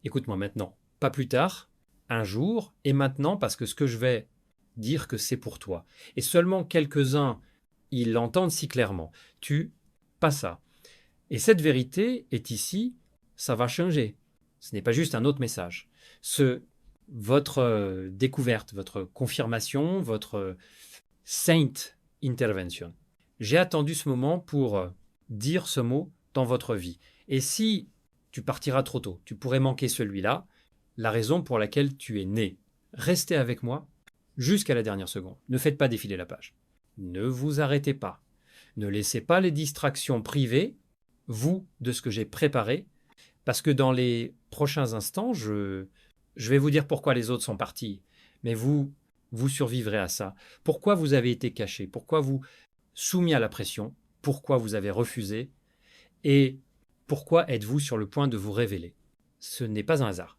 écoute-moi maintenant, pas plus tard, un jour, et maintenant, parce que ce que je vais dire que c'est pour toi. Et seulement quelques-uns, ils l'entendent si clairement. Tu, pas ça. Et cette vérité est ici, ça va changer. Ce n'est pas juste un autre message. Votre découverte, votre confirmation, votre saint intervention. J'ai attendu ce moment pour dire ce mot dans votre vie. Et si tu partiras trop tôt, tu pourrais manquer celui-là, la raison pour laquelle tu es né. Restez avec moi jusqu'à la dernière seconde. Ne faites pas défiler la page. Ne vous arrêtez pas. Ne laissez pas les distractions privées, vous, de ce que j'ai préparé, parce que dans les prochains instants, je vais vous dire pourquoi les autres sont partis, mais vous survivrez à ça. Pourquoi vous avez été caché, pourquoi vous soumis à la pression, pourquoi vous avez refusé, et pourquoi êtes-vous sur le point de vous révéler. Ce n'est pas un hasard.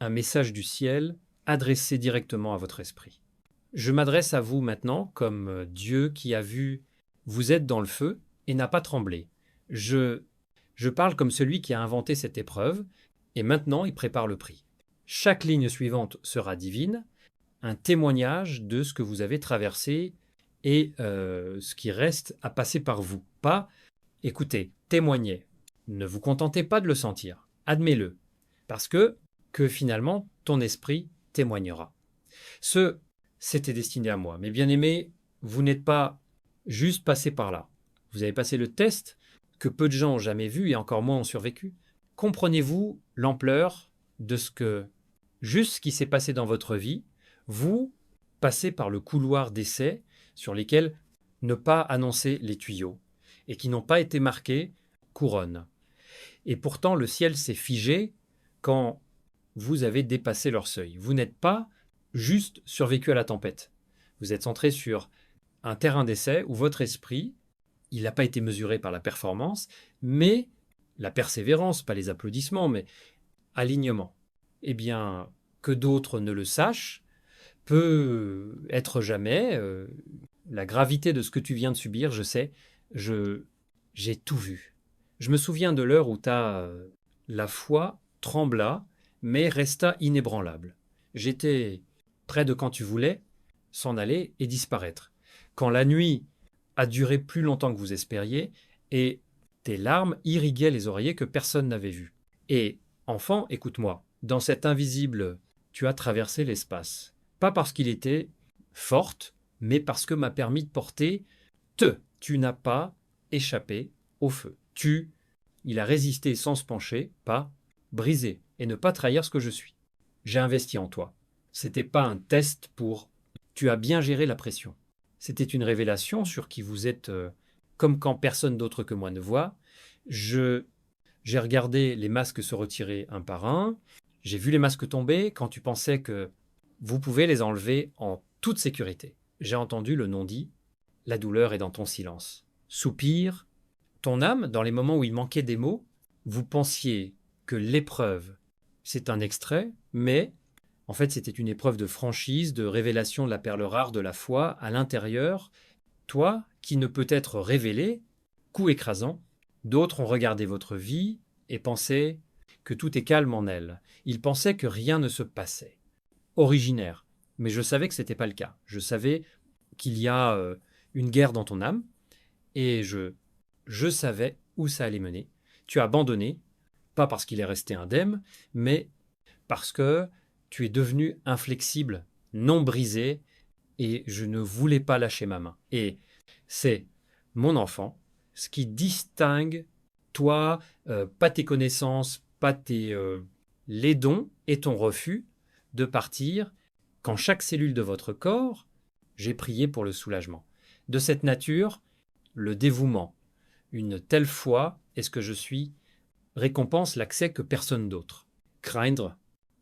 Un message du ciel adressé directement à votre esprit. Je m'adresse à vous maintenant comme Dieu qui a vu vous êtes dans le feu et n'a pas tremblé. Je parle comme celui qui a inventé cette épreuve et maintenant il prépare le prix. Chaque ligne suivante sera divine, un témoignage de ce que vous avez traversé et ce qui reste à passer par vous. Pas, écoutez, témoignez. Ne vous contentez pas de le sentir, admets-le, parce que finalement ton esprit témoignera. C'était destiné à moi. Mais bien aimés, vous n'êtes pas juste passé par là. Vous avez passé le test que peu de gens ont jamais vu et encore moins ont survécu. Comprenez-vous l'ampleur de juste ce qui s'est passé dans votre vie, vous passez par le couloir d'essai sur lesquels ne pas annoncer les tuyaux et qui n'ont pas été marqués couronne. Et pourtant, le ciel s'est figé quand vous avez dépassé leur seuil. Vous n'êtes pas juste survécu à la tempête. Vous êtes centré sur un terrain d'essai où votre esprit, il n'a pas été mesuré par la performance, mais la persévérance, pas les applaudissements, mais alignement. Eh bien, que d'autres ne le sachent, peut être jamais. La gravité de ce que tu viens de subir, je sais, j'ai tout vu. Je me souviens de l'heure où la foi trembla, mais resta inébranlable. J'étais près de quand tu voulais s'en aller et disparaître. Quand la nuit a duré plus longtemps que vous espériez, et tes larmes irriguaient les oreillers que personne n'avait vus. Et, enfant, écoute-moi, dans cet invisible, tu as traversé l'espace. Pas parce qu'il était forte, mais parce que m'a permis de porter Tu n'as pas échappé au feu. Il a résisté sans se pencher, pas briser et ne pas trahir ce que je suis. J'ai investi en toi. C'était pas un test pour tu as bien géré la pression. C'était une révélation sur qui vous êtes comme quand personne d'autre que moi ne voit. J'ai regardé les masques se retirer un par un. J'ai vu les masques tomber quand tu pensais que vous pouvez les enlever en toute sécurité. J'ai entendu le non-dit. La douleur est dans ton silence. Soupir. Ton âme, dans les moments où il manquait des mots, vous pensiez que l'épreuve, c'est un extrait, mais en fait, c'était une épreuve de franchise, de révélation de la perle rare de la foi à l'intérieur. Toi, qui ne peut être révélé, coup écrasant, d'autres ont regardé votre vie et pensaient que tout est calme en elle. Ils pensaient que rien ne se passait. Originaire. Mais je savais que ce n'était pas le cas. Je savais qu'il y a une guerre dans ton âme et je savais où ça allait mener. Tu as abandonné, pas parce qu'il est resté indemne, mais parce que tu es devenu inflexible, non brisé, et je ne voulais pas lâcher ma main. Et c'est, mon enfant, ce qui distingue toi, pas tes connaissances, pas les dons et ton refus de partir quand chaque cellule de votre corps, j'ai prié pour le soulagement. De cette nature, le dévouement, une telle foi est ce que je suis, récompense l'accès que personne d'autre. Craindre,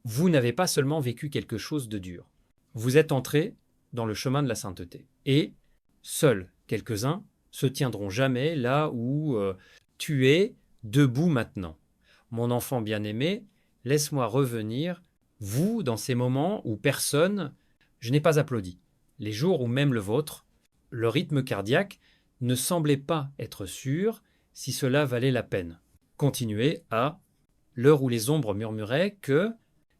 vous n'avez pas seulement vécu quelque chose de dur. Vous êtes entré dans le chemin de la sainteté. Et seuls quelques-uns se tiendront jamais là où tu es debout maintenant. Mon enfant bien-aimé, laisse-moi revenir, vous, dans ces moments où personne, je n'ai pas applaudi. Les jours où même le vôtre, le rythme cardiaque ne semblait pas être sûr si cela valait la peine. Continuez à l'heure où les ombres murmuraient que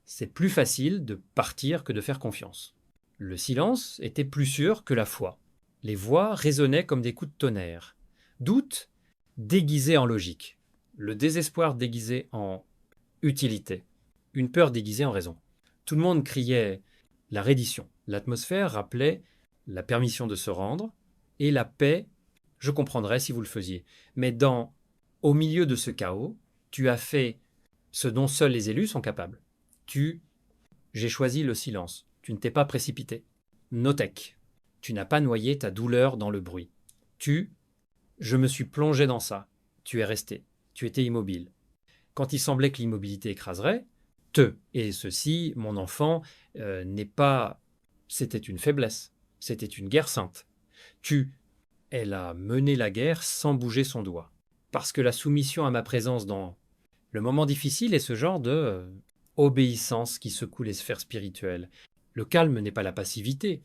c'est plus facile de partir que de faire confiance. Le silence était plus sûr que la foi. Les voix résonnaient comme des coups de tonnerre. Doute déguisé en logique. Le désespoir déguisé en utilité. Une peur déguisée en raison. Tout le monde criait la reddition. L'atmosphère rappelait la permission de se rendre et la paix. Je comprendrais si vous le faisiez. Mais au milieu de ce chaos, tu as fait ce dont seuls les élus sont capables. J'ai choisi le silence. Tu ne t'es pas précipité. Notech. Tu n'as pas noyé ta douleur dans le bruit. Je me suis plongé dans ça. Tu es resté. Tu étais immobile. Quand il semblait que l'immobilité écraserait, et ceci, mon enfant, n'est pas... C'était une faiblesse. C'était une guerre sainte. Elle a mené la guerre sans bouger son doigt. Parce que la soumission à ma présence dans le moment difficile est ce genre de obéissance qui secoue les sphères spirituelles. Le calme n'est pas la passivité.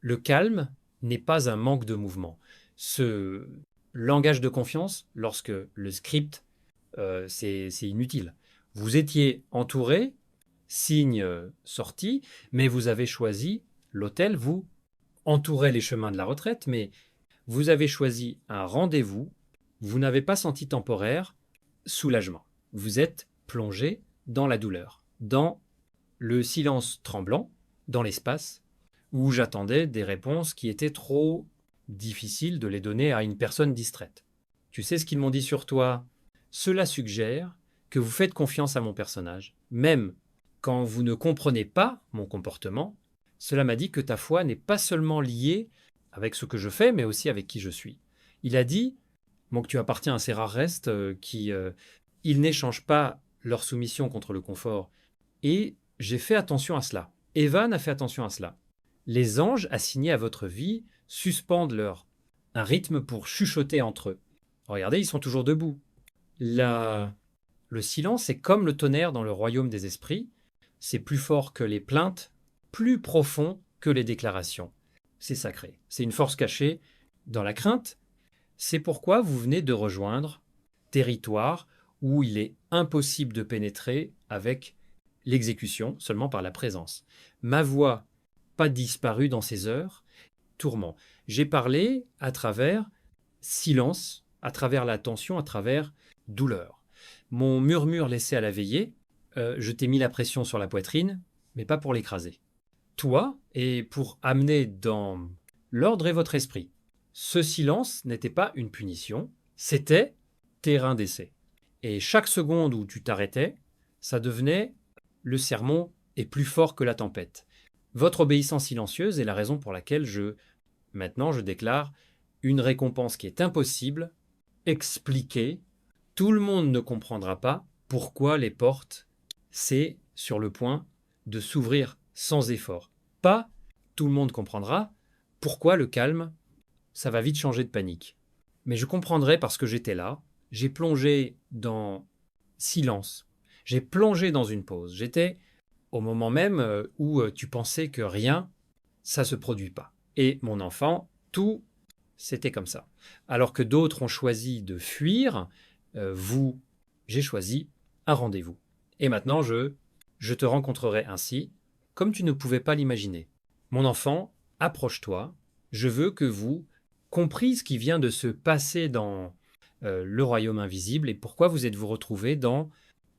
Le calme n'est pas un manque de mouvement. Ce langage de confiance, lorsque le script, c'est inutile. Vous étiez entouré, signe sorti, mais vous avez choisi l'hôtel, vous entourez les chemins de la retraite, mais vous avez choisi un rendez-vous, vous n'avez pas senti temporaire soulagement. Vous êtes plongé dans la douleur, dans le silence tremblant, dans l'espace, où j'attendais des réponses qui étaient trop difficiles de les donner à une personne distraite. Tu sais ce qu'ils m'ont dit sur toi? Cela suggère que vous faites confiance à mon personnage. Même quand vous ne comprenez pas mon comportement, cela m'a dit que ta foi n'est pas seulement liée avec ce que je fais, mais aussi avec qui je suis. Il a dit que tu appartiens à ces rares restes qui ils n'échangent pas leur soumission contre le confort. Et j'ai fait attention à cela. Evan a fait attention à cela. Les anges assignés à votre vie suspendent un rythme pour chuchoter entre eux. Regardez, ils sont toujours debout. Le silence est comme le tonnerre dans le royaume des esprits. C'est plus fort que les plaintes, plus profond que les déclarations. C'est sacré. C'est une force cachée dans la crainte. C'est pourquoi vous venez de rejoindre territoire où il est impossible de pénétrer avec l'exécution, seulement par la présence. Ma voix, pas disparue dans ces heures, tourment. J'ai parlé à travers silence, à travers la tension, à travers douleur. Mon murmure laissé à la veillée, je t'ai mis la pression sur la poitrine, mais pas pour l'écraser. Toi, et pour amener dans l'ordre et votre esprit. Ce silence n'était pas une punition, c'était terrain d'essai. Et chaque seconde où tu t'arrêtais, ça devenait le sermon est plus fort que la tempête. Votre obéissance silencieuse est la raison pour laquelle maintenant je déclare une récompense qui est impossible, expliquée. Tout le monde ne comprendra pas pourquoi les portes, c'est sur le point de s'ouvrir sans effort. Pas tout le monde comprendra pourquoi le calme, ça va vite changer de panique. Mais je comprendrai parce que j'étais là, j'ai plongé dans silence, j'ai plongé dans une pause. J'étais au moment même où tu pensais que rien, ça se produit pas. Et mon enfant, tout, c'était comme ça. Alors que d'autres ont choisi de fuir, j'ai choisi un rendez-vous. Et maintenant, je te rencontrerai ainsi, comme tu ne pouvais pas l'imaginer. Mon enfant, approche-toi, je veux que vous compreniez ce qui vient de se passer dans le royaume invisible et pourquoi vous êtes-vous retrouvés dans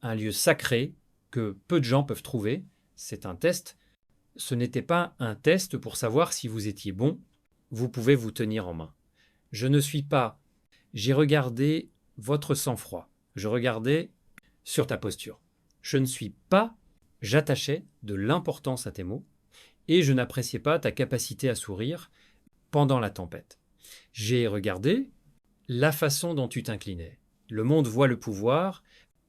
un lieu sacré que peu de gens peuvent trouver. C'est un test. Ce n'était pas un test pour savoir si vous étiez bon. Vous pouvez vous tenir en main. Je ne suis pas... J'ai regardé votre sang-froid. Je regardais sur ta posture. Je ne suis pas... J'attachais de l'importance à tes mots et je n'appréciais pas ta capacité à sourire pendant la tempête. J'ai regardé la façon dont tu t'inclinais. Le monde voit le pouvoir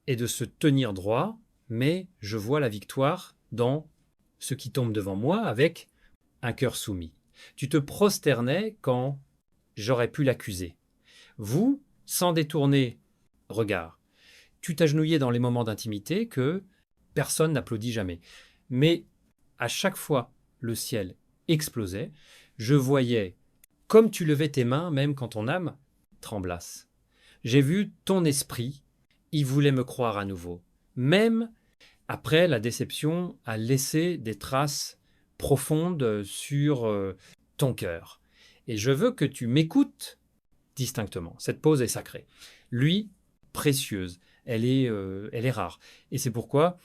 et de se tenir droit, mais je vois la victoire dans ce qui tombe devant moi avec un cœur soumis. Tu te prosternais quand j'aurais pu l'accuser. Vous, sans détourner regard, tu t'agenouillais dans les moments d'intimité que personne n'applaudit jamais. Mais à chaque fois, le ciel explosait. Je voyais comme tu levais tes mains, même quand ton âme tremblasse. J'ai vu ton esprit, il voulait me croire à nouveau. Même après, la déception a laissé des traces profondes sur ton cœur. Et je veux que tu m'écoutes distinctement. Cette pause est sacrée. Lui, précieuse. Elle est rare. Et c'est pourquoi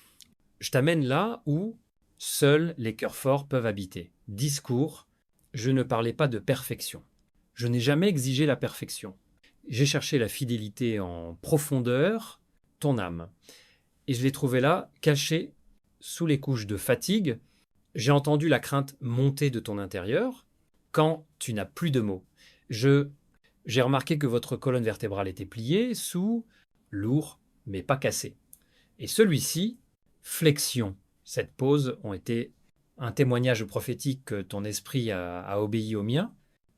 je t'amène là où seuls les cœurs forts peuvent habiter. Discours, je ne parlais pas de perfection. Je n'ai jamais exigé la perfection. J'ai cherché la fidélité en profondeur, ton âme. Et je l'ai trouvée là, cachée sous les couches de fatigue. J'ai entendu la crainte monter de ton intérieur quand tu n'as plus de mots. J'ai remarqué que votre colonne vertébrale était pliée sous lourd, mais pas cassé. Et celui-ci, flexion. Cette pause ont été un témoignage prophétique que ton esprit a obéi au mien.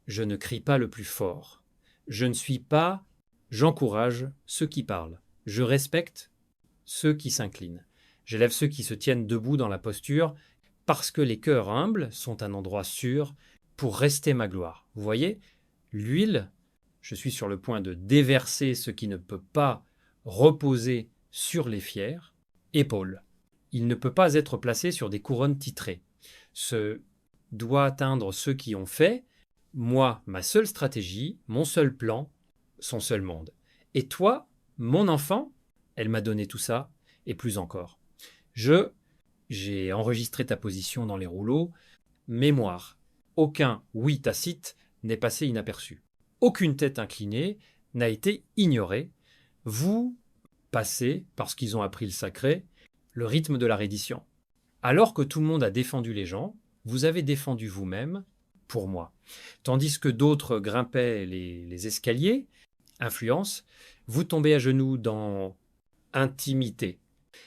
Je ne crie pas le plus fort. Je ne suis pas, j'encourage ceux qui parlent. Je respecte ceux qui s'inclinent. J'élève ceux qui se tiennent debout dans la posture parce que les cœurs humbles sont un endroit sûr pour rester ma gloire. Vous voyez, l'huile, je suis sur le point de déverser ce qui ne peut pas reposer sur les fiers. Épaules. Il ne peut pas être placé sur des couronnes titrées. Ce doit atteindre ceux qui ont fait, moi, ma seule stratégie, mon seul plan, son seul monde. Et toi, mon enfant, elle m'a donné tout ça, et plus encore. J'ai enregistré ta position dans les rouleaux. Mémoire. Aucun oui tacite n'est passé inaperçu. Aucune tête inclinée n'a été ignorée. Vous passez, parce qu'ils ont appris le sacré, le rythme de la reddition. Alors que tout le monde a défendu les gens, vous avez défendu vous-même pour moi. Tandis que d'autres grimpaient les escaliers, influence, vous tombez à genoux dans intimité.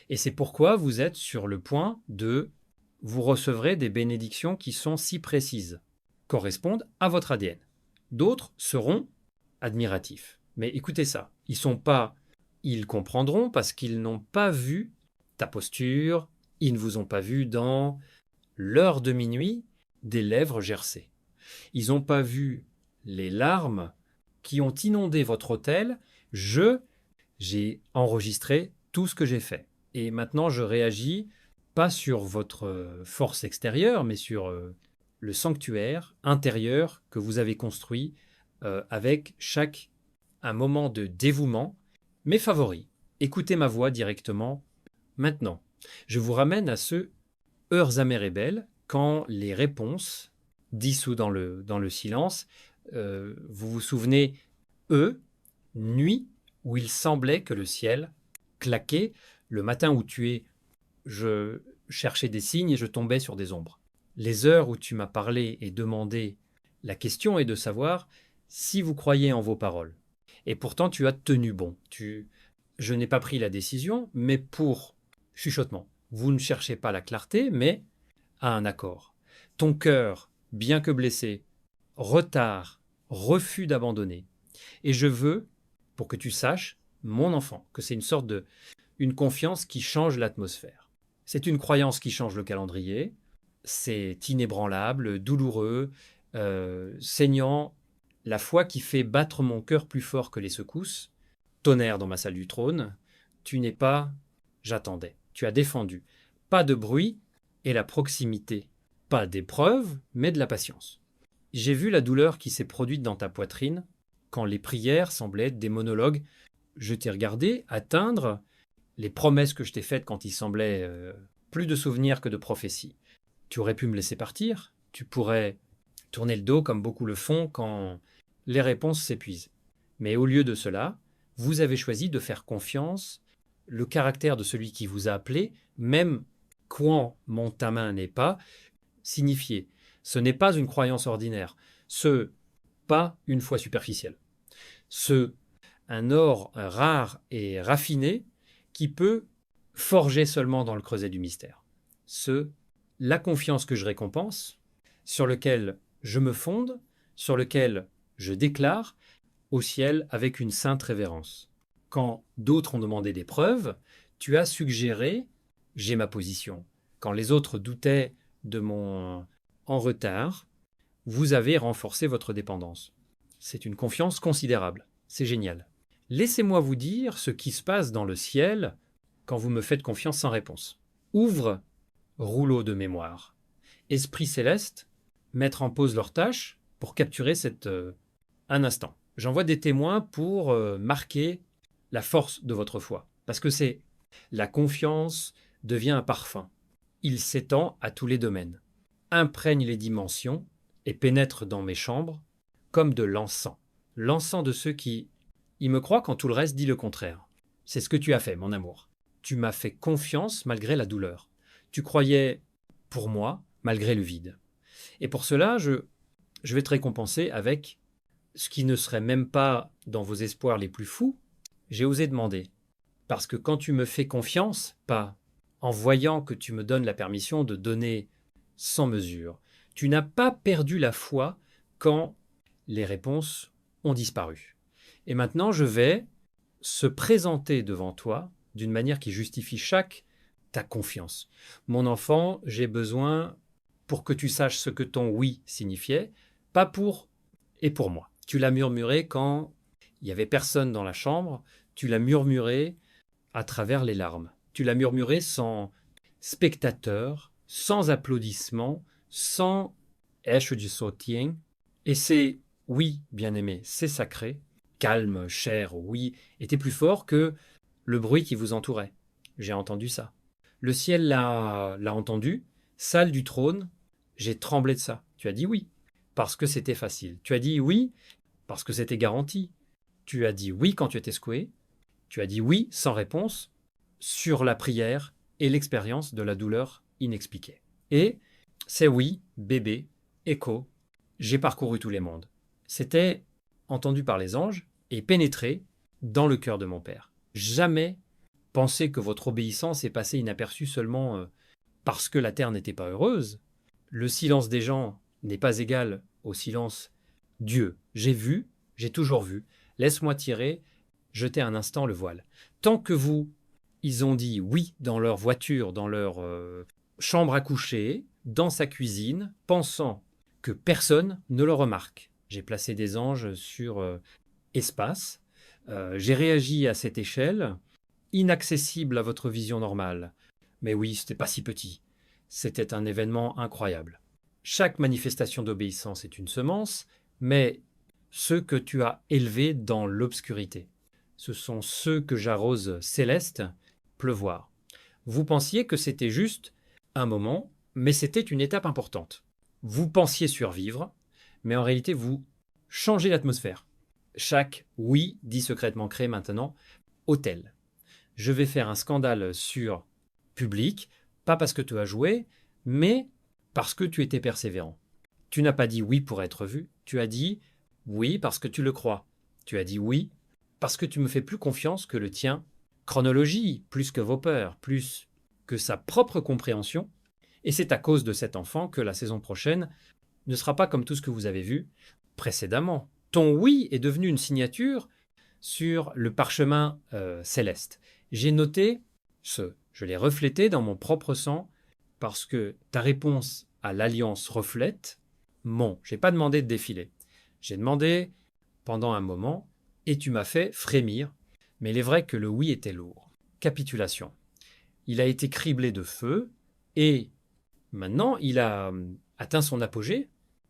Et c'est pourquoi vous êtes sur le point de vous recevrez des bénédictions qui sont si précises, correspondent à votre ADN. D'autres seront admiratifs. Mais écoutez ça, ils comprendront parce qu'ils n'ont pas vu ta posture, ils ne vous ont pas vu dans l'heure de minuit des lèvres gercées. Ils n'ont pas vu les larmes qui ont inondé votre hôtel. J'ai enregistré tout ce que j'ai fait. Et maintenant, je réagis pas sur votre force extérieure, mais sur le sanctuaire intérieur que vous avez construit avec un moment de dévouement. Mes favoris, écoutez ma voix directement maintenant. Je vous ramène à ce heures amères et belles, quand les réponses, dissous dans le silence, vous vous souvenez, nuit, où il semblait que le ciel claquait, le matin où je cherchais des signes et je tombais sur des ombres. Les heures où tu m'as parlé et demandé, la question est de savoir si vous croyez en vos paroles. Et pourtant, tu as tenu bon. Je n'ai pas pris la décision, mais pour chuchotement. Vous ne cherchez pas la clarté, mais à un accord. Ton cœur, bien que blessé, retard, refus d'abandonner. Et je veux, pour que tu saches, mon enfant, que c'est une confiance qui change l'atmosphère. C'est une croyance qui change le calendrier. C'est inébranlable, douloureux, saignant, la foi qui fait battre mon cœur plus fort que les secousses. Tonnerre dans ma salle du trône. Tu n'es pas... J'attendais. Tu as défendu. Pas de bruit et la proximité. Pas d'épreuve, mais de la patience. J'ai vu la douleur qui s'est produite dans ta poitrine quand les prières semblaient être des monologues. Je t'ai regardé atteindre les promesses que je t'ai faites quand il semblait plus de souvenirs que de prophéties. Tu aurais pu me laisser partir. Tu pourrais tourner le dos comme beaucoup le font quand les réponses s'épuisent. Mais au lieu de cela, vous avez choisi de faire confiance. Le caractère de celui qui vous a appelé, même quand mon ta main n'est pas, signifié. Ce n'est pas une croyance ordinaire. Pas une foi superficielle. Un or rare et raffiné qui peut forger seulement dans le creuset du mystère. La confiance que je récompense, sur lequel je me fonde, sur lequel je déclare au ciel avec une sainte révérence. Quand d'autres ont demandé des preuves, tu as suggéré « j'ai ma position ». Quand les autres doutaient de mon en retard, vous avez renforcé votre dépendance. C'est une confiance considérable. C'est génial. Laissez-moi vous dire ce qui se passe dans le ciel quand vous me faites confiance sans réponse. Ouvre rouleau de mémoire. Esprit céleste, mettre en pause leurs tâches pour capturer un instant. J'envoie des témoins pour marquer la force de votre foi. Parce que c'est la confiance devient un parfum. Il s'étend à tous les domaines, imprègne les dimensions et pénètre dans mes chambres comme de l'encens. L'encens de ceux qui y me croient quand tout le reste dit le contraire. C'est ce que tu as fait, mon amour. Tu m'as fait confiance malgré la douleur. Tu croyais pour moi malgré le vide. Et pour cela, je vais te récompenser avec ce qui ne serait même pas dans vos espoirs les plus fous. J'ai osé demander. Parce que quand tu me fais confiance, pas en voyant que tu me donnes la permission de donner sans mesure, tu n'as pas perdu la foi quand les réponses ont disparu. Et maintenant, je vais se présenter devant toi d'une manière qui justifie ta confiance. Mon enfant, j'ai besoin pour que tu saches ce que ton oui signifiait, pas pour et pour moi. Tu l'as murmuré quand il n'y avait personne dans la chambre, tu l'as murmuré à travers les larmes. Tu l'as murmuré sans spectateur, sans applaudissements, sans Esche du sautien. Et c'est oui, bien-aimé, c'est sacré, calme, cher, oui, était plus fort que le bruit qui vous entourait. J'ai entendu ça. Le ciel l'a entendu, salle du trône, j'ai tremblé de ça. Tu as dit oui, parce que c'était facile. Tu as dit oui, parce que c'était garanti. Tu as dit oui quand tu étais secoué. Tu as dit oui sans réponse sur la prière et l'expérience de la douleur inexpliquée. Et c'est oui, bébé, écho, j'ai parcouru tous les mondes. C'était entendu par les anges et pénétré dans le cœur de mon Père. Jamais penser que votre obéissance est passée inaperçue seulement parce que la terre n'était pas heureuse. Le silence des gens n'est pas égal au silence Dieu. J'ai vu, j'ai toujours vu. Laisse-moi jeter un instant le voile. Tant que ils ont dit oui dans leur voiture, dans leur chambre à coucher, dans sa cuisine, pensant que personne ne le remarque. J'ai placé des anges sur espace. J'ai réagi à cette échelle, inaccessible à votre vision normale. Mais oui, c'était pas si petit. C'était un événement incroyable. Chaque manifestation d'obéissance est une semence, mais ceux que tu as élevés dans l'obscurité, ce sont ceux que j'arrose céleste, pleuvoir. Vous pensiez que c'était juste un moment, mais c'était une étape importante. Vous pensiez survivre, mais en réalité, vous changez l'atmosphère. Chaque oui dit secrètement créé maintenant hôtel. Je vais faire un scandale sur public, pas parce que tu as joué, mais parce que tu étais persévérant. Tu n'as pas dit oui pour être vu, tu as dit oui parce que tu le crois. Tu as dit oui parce que tu me fais plus confiance que le tien. Chronologie, plus que vos peurs, plus que sa propre compréhension. Et c'est à cause de cet enfant que la saison prochaine ne sera pas comme tout ce que vous avez vu précédemment. Ton oui est devenu une signature sur le parchemin céleste. J'ai noté je l'ai reflété dans mon propre sang parce que ta réponse à l'alliance reflète j'ai pas demandé de défiler. J'ai demandé pendant un moment et tu m'as fait frémir. Mais il est vrai que le oui était lourd. Capitulation. Il a été criblé de feu et maintenant il a atteint son apogée.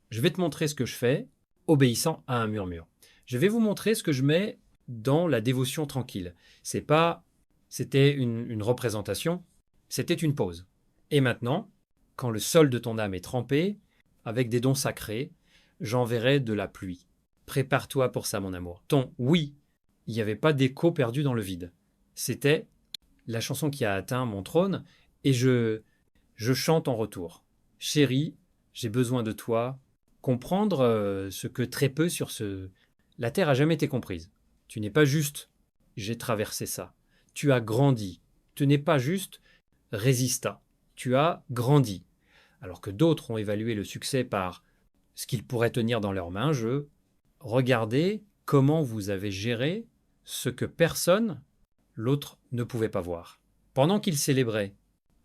Je vais te montrer ce que je fais obéissant à un murmure. Je vais vous montrer ce que je mets dans la dévotion tranquille. C'était une représentation, c'était une pause. Et maintenant, quand le sol de ton âme est trempé, avec des dons sacrés, j'enverrai de la pluie. Prépare-toi pour ça, mon amour. Ton oui, il n'y avait pas d'écho perdu dans le vide. C'était la chanson qui a atteint mon trône et je chante en retour. Chérie, j'ai besoin de toi. Comprendre ce que très peu La terre a jamais été comprise. Tu n'es pas juste j'ai traversé ça. Tu as grandi. Tu n'es pas juste résista. Tu as grandi. Alors que d'autres ont évalué le succès par ce qu'ils pourraient tenir dans leurs mains, regardez comment vous avez géré ce que personne, l'autre, ne pouvait pas voir. Pendant qu'ils célébraient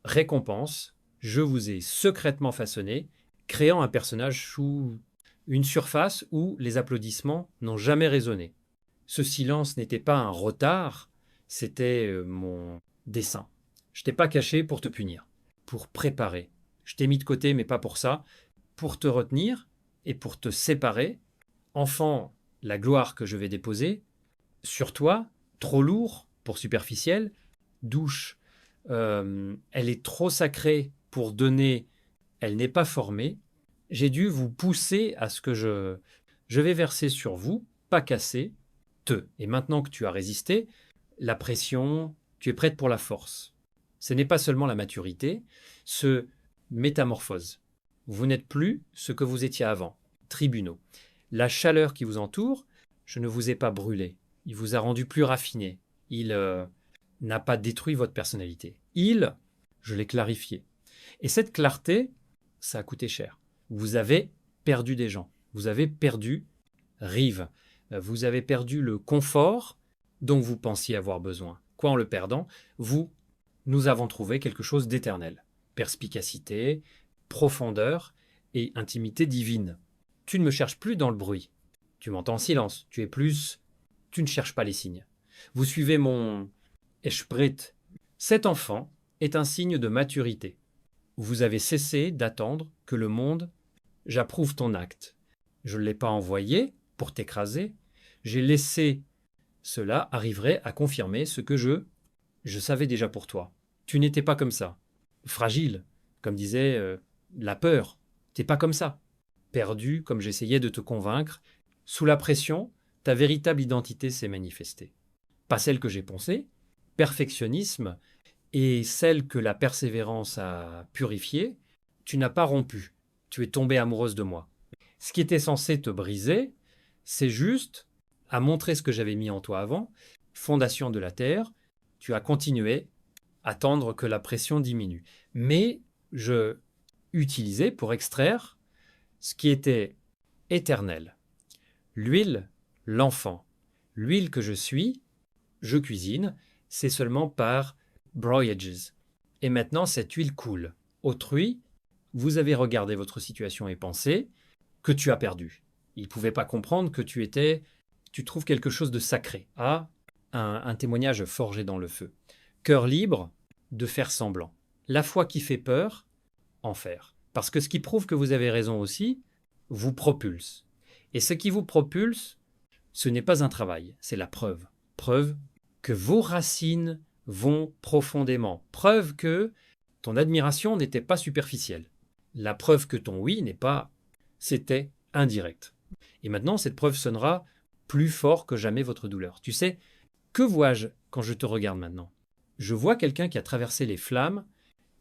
récompense, je vous ai secrètement façonné, créant un personnage sous une surface où les applaudissements n'ont jamais résonné. Ce silence n'était pas un retard, c'était dessein. Je t'ai pas caché pour te punir, pour préparer. Je t'ai mis de côté, mais pas pour ça, pour te retenir et pour te séparer. Enfant, la gloire que je vais déposer sur toi, trop lourd pour superficiel, douche, elle est trop sacrée pour donner, elle n'est pas formée. J'ai dû vous pousser à ce que je vais verser sur vous, pas casser, Et maintenant que tu as résisté, la pression, tu es prête pour la force. Ce n'est pas seulement la maturité, ce métamorphose. Vous n'êtes plus ce que vous étiez avant, tribunaux. La chaleur qui vous entoure, je ne vous ai pas brûlé. Il vous a rendu plus raffiné. Il n'a pas détruit votre personnalité. Je l'ai clarifié. Et cette clarté, ça a coûté cher. Vous avez perdu des gens. Vous avez perdu Rive. Vous avez perdu le confort dont vous pensiez avoir besoin. Quoi en le perdant, nous avons trouvé quelque chose d'éternel. Perspicacité, profondeur et intimité divine. Tu ne me cherches plus dans le bruit. Tu m'entends en silence. Tu ne cherches pas les signes. Vous suivez mon Esprit. Cet enfant est un signe de maturité. Vous avez cessé d'attendre que le monde j'approuve ton acte. Je ne l'ai pas envoyé pour t'écraser. J'ai laissé cela arriverait à confirmer ce que je savais déjà pour toi. Tu n'étais pas comme ça. Fragile, comme disait la peur. T'es pas comme ça. Perdu, comme j'essayais de te convaincre. Sous la pression, ta véritable identité s'est manifestée. Pas celle que j'ai pensée. Perfectionnisme et celle que la persévérance a purifiée. Tu n'as pas rompu. Tu es tombée amoureuse de moi. Ce qui était censé te briser, c'est juste à montrer ce que j'avais mis en toi avant, fondation de la terre, tu as continué à attendre que la pression diminue. Mais je utilisais pour extraire ce qui était éternel. L'huile, l'enfant. L'huile que je suis, je cuisine, c'est seulement par broyages. Et maintenant, cette huile coule. Autrui, vous avez regardé votre situation et pensé que tu as perdu. Il ne pouvait pas comprendre que tu trouves quelque chose de sacré. Un témoignage forgé dans le feu. Cœur libre de faire semblant. La foi qui fait peur, enfer. Parce que ce qui prouve que vous avez raison aussi, vous propulse. Et ce qui vous propulse, ce n'est pas un travail, c'est la preuve. Preuve que vos racines vont profondément. Preuve que ton admiration n'était pas superficielle. La preuve que ton oui c'était indirect. Et maintenant, cette preuve sonnera plus fort que jamais votre douleur. Tu sais, que vois-je quand je te regarde maintenant? Je vois quelqu'un qui a traversé les flammes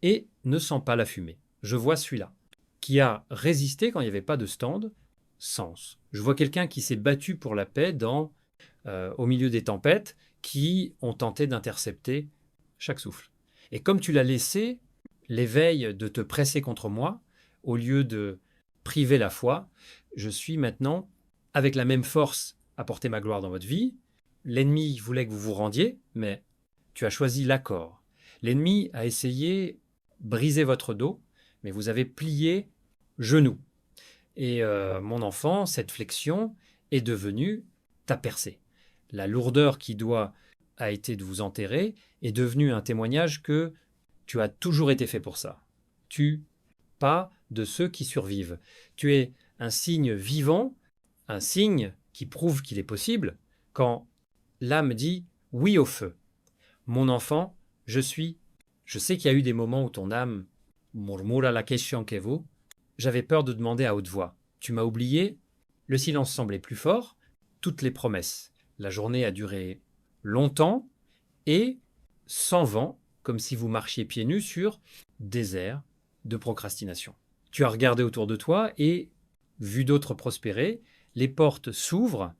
et ne sent pas la fumée. Je vois celui-là, qui a résisté quand il n'y avait pas de stand, sens. Je vois quelqu'un qui s'est battu pour la paix au milieu des tempêtes, qui ont tenté d'intercepter chaque souffle. Et comme tu l'as laissé, l'éveil de te presser contre moi, au lieu de priver la foi, je suis maintenant, avec la même force, à porter ma gloire dans votre vie. L'ennemi voulait que vous vous rendiez, mais tu as choisi l'accord. L'ennemi a essayé de briser votre dos, mais vous avez plié genou. Et mon enfant, cette flexion est devenue ta percée. La lourdeur a été de vous enterrer est devenue un témoignage que tu as toujours été fait pour ça. Pas de ceux qui survivent. Tu es un signe vivant, un signe qui prouve qu'il est possible quand l'âme dit oui au feu. Mon enfant, je sais qu'il y a eu des moments où ton âme murmura la question que vous. J'avais peur de demander à haute voix. Tu m'as oublié? Le silence semblait plus fort. Toutes les promesses. La journée a duré longtemps et sans vent, comme si vous marchiez pieds nus sur désert de procrastination. Tu as regardé autour de toi et, vu d'autres prospérer, les portes s'ouvrent,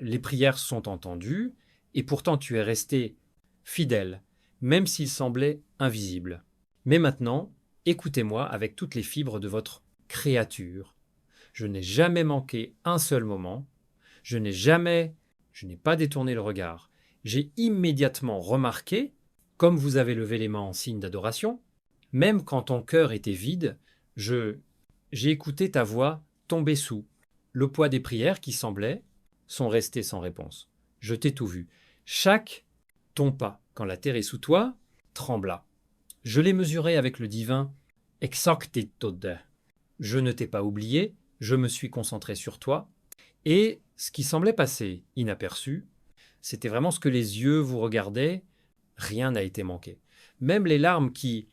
les prières sont entendues, et pourtant tu es resté fidèle, même s'il semblait invisible. Mais maintenant, écoutez-moi avec toutes les fibres de votre créature. Je n'ai jamais manqué un seul moment, je n'ai pas détourné le regard. J'ai immédiatement remarqué, comme vous avez levé les mains en signe d'adoration, même quand ton cœur était vide, j'ai écouté ta voix tomber sous le poids des prières qui sont restées sans réponse. Je t'ai tout vu. Chaque ton pas, quand la terre est sous toi, trembla. Je l'ai mesuré avec le divin exactitude. Je ne t'ai pas oublié, je me suis concentré sur toi, et ce qui semblait passer inaperçu, c'était vraiment ce que les yeux vous regardaient, rien n'a été manqué. Même les larmes qui,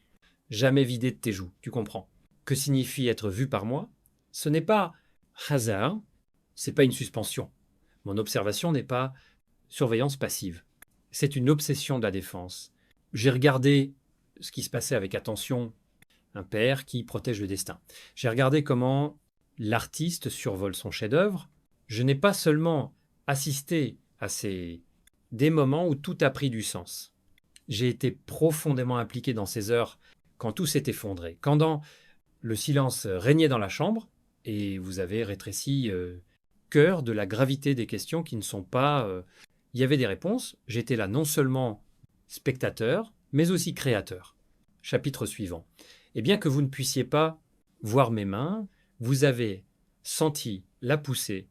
jamais vidées de tes joues, tu comprends. Que signifie être vu par moi? Ce n'est pas hasard, c'est pas une suspension. Mon observation n'est pas surveillance passive. C'est une obsession de la défense. J'ai regardé ce qui se passait avec attention, un père qui protège le destin. J'ai regardé comment l'artiste survole son chef-d'œuvre. Je n'ai pas seulement assisté à des moments où tout a pris du sens. J'ai été profondément impliqué dans ces heures quand tout s'est effondré, quand le silence régnait dans la chambre et vous avez rétréci cœur de la gravité des questions qui ne sont pas... Il y avait des réponses, j'étais là non seulement spectateur, mais aussi créateur. Chapitre suivant. Et bien que vous ne puissiez pas voir mes mains, vous avez senti la poussée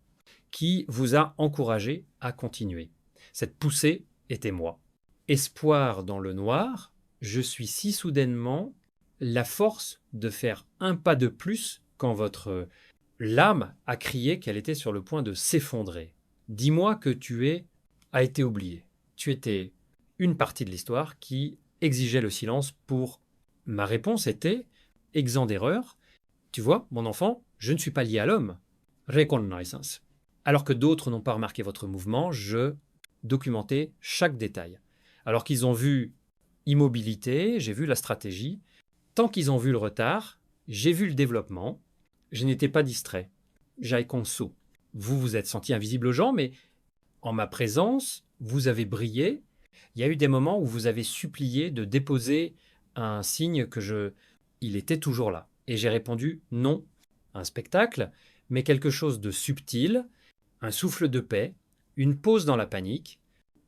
qui vous a encouragé à continuer. Cette poussée était moi. Espoir dans le noir, je suis si soudainement la force de faire un pas de plus quand votre l'âme a crié qu'elle était sur le point de s'effondrer. Dis-moi que a été oublié. Tu étais une partie de l'histoire qui exigeait le silence pour... Ma réponse était, exempt d'erreur, tu vois, mon enfant, je ne suis pas lié à l'homme. Reconnaissance. Alors que d'autres n'ont pas remarqué votre mouvement, je documentais chaque détail. Alors qu'ils ont vu immobilité, j'ai vu la stratégie. Tant qu'ils ont vu le retard, j'ai vu le développement. Je n'étais pas distrait. J'ai conso. Vous vous êtes senti invisible aux gens, mais en ma présence, vous avez brillé. Il y a eu des moments où vous avez supplié de déposer un signe il était toujours là. Et j'ai répondu non, un spectacle, mais quelque chose de subtil, un souffle de paix, une pause dans la panique,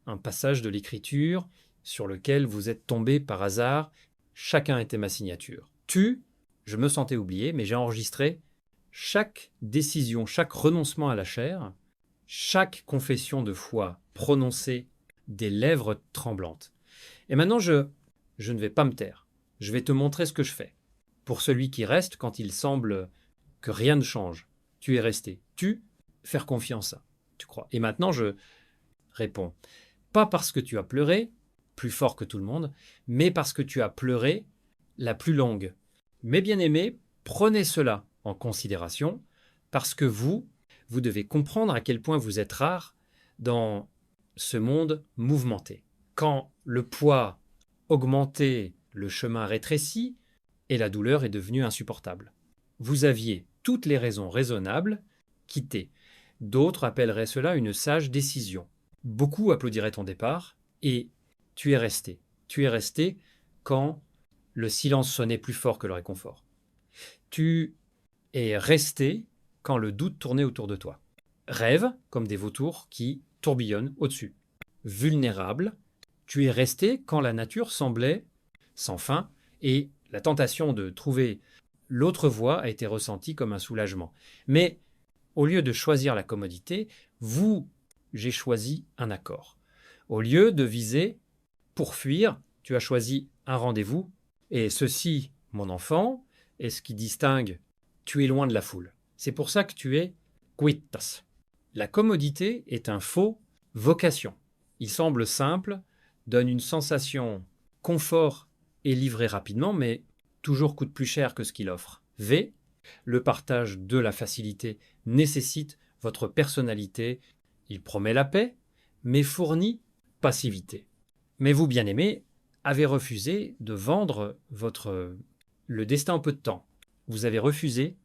un passage de l'écriture sur lequel vous êtes tombé par hasard. Chacun était ma signature. Je me sentais oublié, mais j'ai enregistré chaque décision, chaque renoncement à la chair, chaque confession de foi prononcée des lèvres tremblantes. Et maintenant, je ne vais pas me taire. Je vais te montrer ce que je fais. Pour celui qui reste quand il semble que rien ne change, tu es resté. Faire confiance à, tu crois. Et maintenant, je réponds, pas parce que tu as pleuré, plus fort que tout le monde, mais parce que tu as pleuré la plus longue. Mes bien-aimés, prenez cela en considération, parce que vous devez comprendre à quel point vous êtes rares dans ce monde mouvementé. Quand le poids augmentait, le chemin rétrécit et la douleur est devenue insupportable. Vous aviez toutes les raisons raisonnables, quitter. D'autres appelleraient cela une sage décision. Beaucoup applaudiraient ton départ et tu es resté. Tu es resté quand le silence sonnait plus fort que le réconfort. Tu es resté quand le doute tournait autour de toi. Rêve comme des vautours qui tourbillonnent au-dessus. Vulnérable, tu es resté quand la nature semblait sans fin et la tentation de trouver l'autre voie a été ressentie comme un soulagement. Mais au lieu de choisir la commodité, j'ai choisi un accord. Au lieu de viser pour fuir, tu as choisi un rendez-vous. Et ceci, mon enfant, est ce qui distingue tu es loin de la foule. C'est pour ça que tu es quittas. La commodité est un faux vocation. Il semble simple, donne une sensation confort et livré rapidement, mais toujours coûte plus cher que ce qu'il offre. Le partage de la facilité nécessite votre personnalité. Il promet la paix, mais fournit passivité. Mais vous, bien-aimés, avez refusé de vendre le destin en peu de temps. Vous avez refusé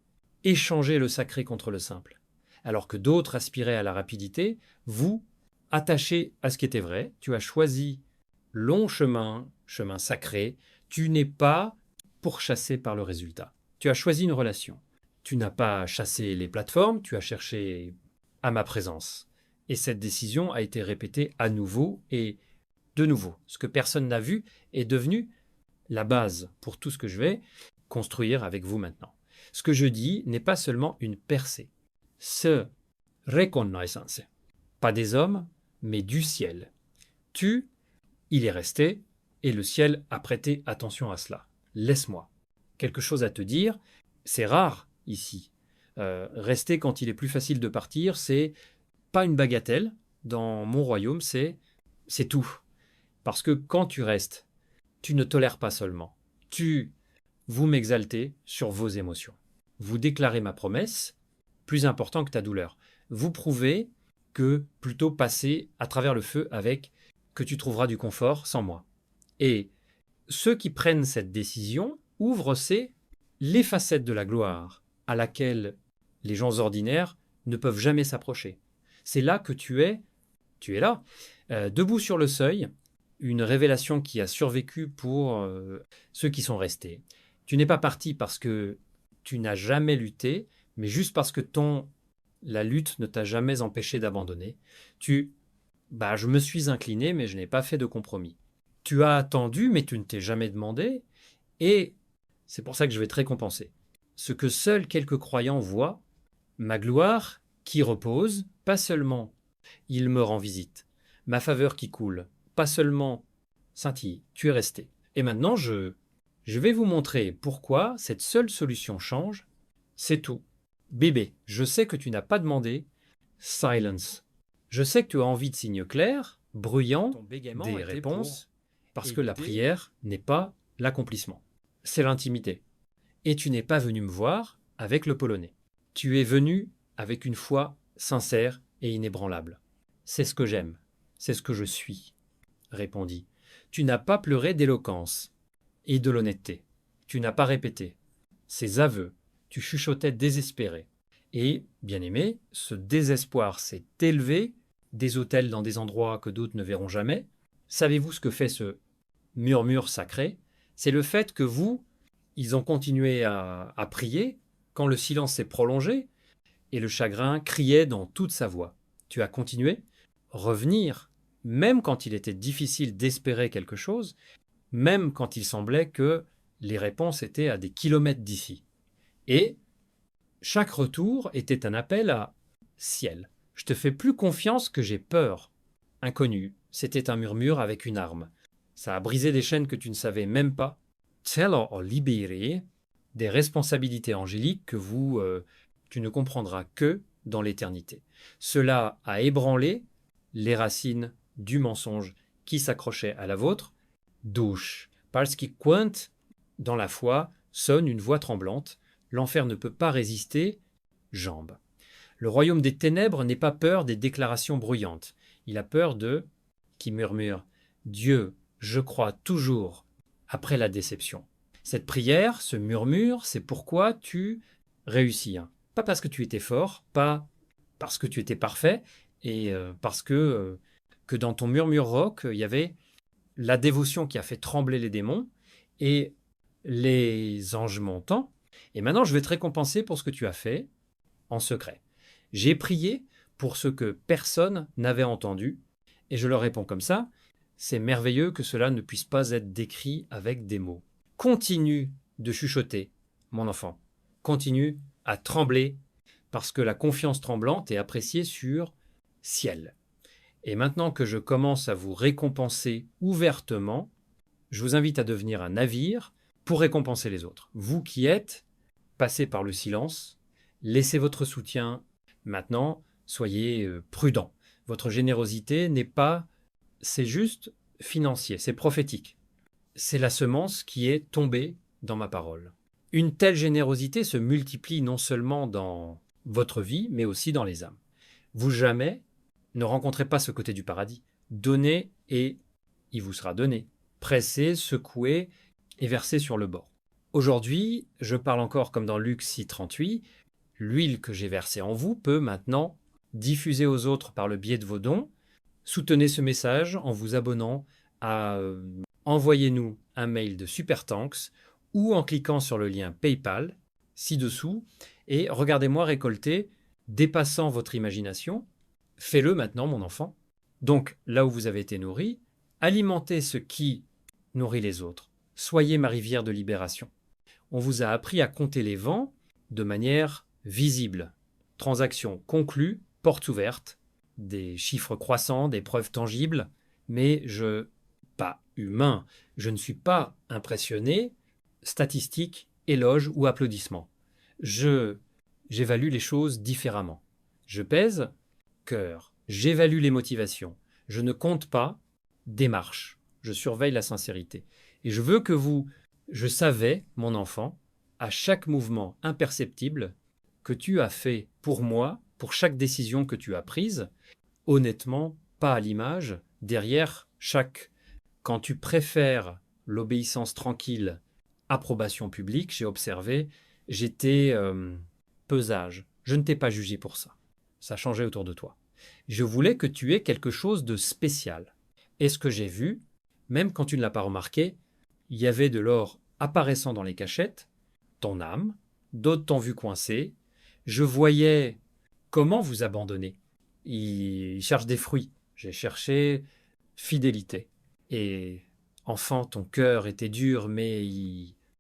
échanger le sacré contre le simple. Alors que d'autres aspiraient à la rapidité, vous, attaché à ce qui était vrai, tu as choisi long chemin sacré, tu n'es pas pourchassé par le résultat. Tu as choisi une relation. Tu n'as pas chassé les plateformes, tu as cherché à ma présence. Et cette décision a été répétée à nouveau et de nouveau. Ce que personne n'a vu est devenu la base pour tout ce que je vais construire avec vous maintenant. Ce que je dis n'est pas seulement une percée. Ce reconnaissance, pas des hommes, mais du ciel. Il est resté, Et le ciel a prêté attention à cela. Laisse-moi. Quelque chose à te dire. C'est rare ici. Rester quand il est plus facile de partir, c'est pas une bagatelle. Dans mon royaume, c'est tout. Parce que quand tu restes, tu ne tolères pas seulement. Vous m'exaltez sur vos émotions. Vous déclarez ma promesse, plus important que ta douleur. Vous prouvez que plutôt passer à travers le feu avec que tu trouveras du confort sans moi. Et ceux qui prennent cette décision ouvrent les facettes de la gloire à laquelle les gens ordinaires ne peuvent jamais s'approcher. C'est là que tu es là, debout sur le seuil, une révélation qui a survécu pour ceux qui sont restés. Tu n'es pas parti parce que tu n'as jamais lutté, mais juste parce que la lutte ne t'a jamais empêché d'abandonner. Je me suis incliné, mais je n'ai pas fait de compromis. Tu as attendu, mais tu ne t'es jamais demandé, et c'est pour ça que je vais te récompenser. Ce que seuls quelques croyants voient, ma gloire qui repose, pas seulement il me rend visite, ma faveur qui coule, pas seulement scintille, tu es resté. Et maintenant, je vais vous montrer pourquoi cette seule solution change, c'est tout. Bébé, je sais que tu n'as pas demandé silence. Je sais que tu as envie de signes clairs, bruyants, des réponses, parce que la prière n'est pas l'accomplissement, c'est l'intimité. Et tu n'es pas venu me voir avec le polonais. Tu es venu avec une foi sincère et inébranlable. C'est ce que j'aime, c'est ce que je suis, répondit. Tu n'as pas pleuré d'éloquence et de l'honnêteté. Tu n'as pas répété ces aveux. Tu chuchotais désespéré. Et, bien-aimé, ce désespoir s'est élevé des autels dans des endroits que d'autres ne verront jamais. Savez-vous ce que fait ce murmure sacré? C'est le fait que ils ont continué à prier quand le silence s'est prolongé et le chagrin criait dans toute sa voix. Tu as continué, revenir, même quand il était difficile d'espérer quelque chose, même quand il semblait que les réponses étaient à des kilomètres d'ici. Et chaque retour était un appel à ciel. Je te fais plus confiance que j'ai peur. Inconnu, c'était un murmure avec une arme. Ça a brisé des chaînes que tu ne savais même pas. Cela a libéré des responsabilités angéliques que tu ne comprendras que dans l'éternité. Cela a ébranlé les racines du mensonge qui s'accrochait à la vôtre. Douche, parce qu'il quinte dans la foi sonne une voix tremblante. L'enfer ne peut pas résister. Jambes. Le royaume des ténèbres n'est pas peur des déclarations bruyantes. Il a peur qui murmure Dieu, je crois toujours après la déception. Cette prière, ce murmure, c'est pourquoi tu réussis. Pas parce que tu étais fort, pas parce que tu étais parfait, et parce que dans ton murmure rock, il y avait la dévotion qui a fait trembler les démons et les anges montants. Et maintenant, je vais te récompenser pour ce que tu as fait en secret. J'ai prié pour ce que personne n'avait entendu, et je leur réponds comme ça. C'est merveilleux que cela ne puisse pas être décrit avec des mots. Continue de chuchoter, mon enfant. Continue à trembler, parce que la confiance tremblante est appréciée sur ciel. Et maintenant que je commence à vous récompenser ouvertement, je vous invite à devenir un navire pour récompenser les autres. Vous qui êtes passés par le silence, laissez votre soutien. Maintenant, soyez prudents. Votre générosité n'est pas, c'est juste financier, c'est prophétique. C'est la semence qui est tombée dans ma parole. Une telle générosité se multiplie non seulement dans votre vie, mais aussi dans les âmes. Vous jamais ne rencontrez pas ce côté du paradis. Donnez et il vous sera donné. Pressez, secouez et versez sur le bord. Aujourd'hui, je parle encore comme dans Luc 6,38, l'huile que j'ai versée en vous peut maintenant diffuser aux autres par le biais de vos dons. Soutenez ce message en vous abonnant à envoyez-nous un mail de SuperTanks ou en cliquant sur le lien PayPal ci-dessous et regardez-moi récolter, dépassant votre imagination. Fais-le maintenant, mon enfant. Donc, là où vous avez été nourri, alimentez ce qui nourrit les autres. Soyez ma rivière de libération. On vous a appris à compter les vents de manière visible. Transaction conclue, porte ouverte, des chiffres croissants, des preuves tangibles, mais je pas humain. Je ne suis pas impressionné, statistique, éloge ou applaudissement. J'évalue les choses différemment. Je pèse, cœur. J'évalue les motivations. Je ne compte pas, démarche. Je surveille la sincérité. Et je veux que je savais, mon enfant, à chaque mouvement imperceptible que tu as fait pour moi, pour chaque décision que tu as prise, honnêtement, pas à l'image, derrière chaque. Quand tu préfères l'obéissance tranquille, approbation publique, j'ai observé, j'étais pesage. Je ne t'ai pas jugé pour ça. Ça changeait autour de toi. Je voulais que tu aies quelque chose de spécial. Et ce que j'ai vu, même quand tu ne l'as pas remarqué, il y avait de l'or apparaissant dans les cachettes, ton âme, d'autres t'ont vu coincé. Je voyais comment vous abandonner. Il cherche des fruits. J'ai cherché fidélité. Et enfant, ton cœur était dur, mais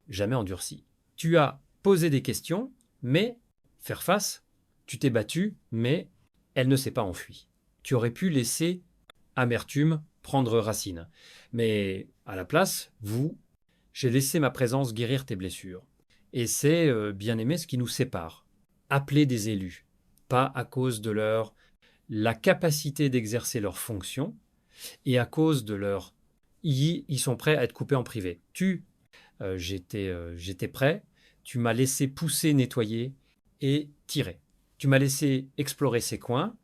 jamais endurci. Tu as posé des questions, mais faire face. Tu t'es battu, mais elle ne s'est pas enfuie. Tu aurais pu laisser amertume prendre racine. Mais à la place, j'ai laissé ma présence guérir tes blessures. Et c'est, bien aimé, ce qui nous sépare. Appeler des élus, pas à cause de la capacité d'exercer leurs fonctions et à cause de leur... Ils sont prêts à être coupés en privé. J'étais prêt, tu m'as laissé pousser, nettoyer et tirer. Tu m'as laissé explorer ces coins.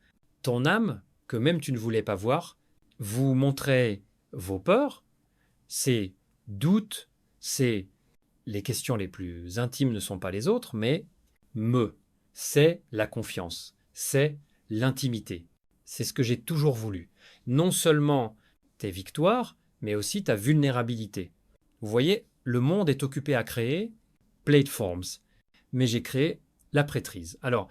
Ton âme, que même tu ne voulais pas voir, vous montrait vos peurs, ces doutes, les questions les plus intimes ne sont pas les autres, mais c'est la confiance, c'est l'intimité. C'est ce que j'ai toujours voulu. Non seulement tes victoires, mais aussi ta vulnérabilité. Vous voyez, le monde est occupé à créer plateforms, mais j'ai créé la prêtrise. Alors,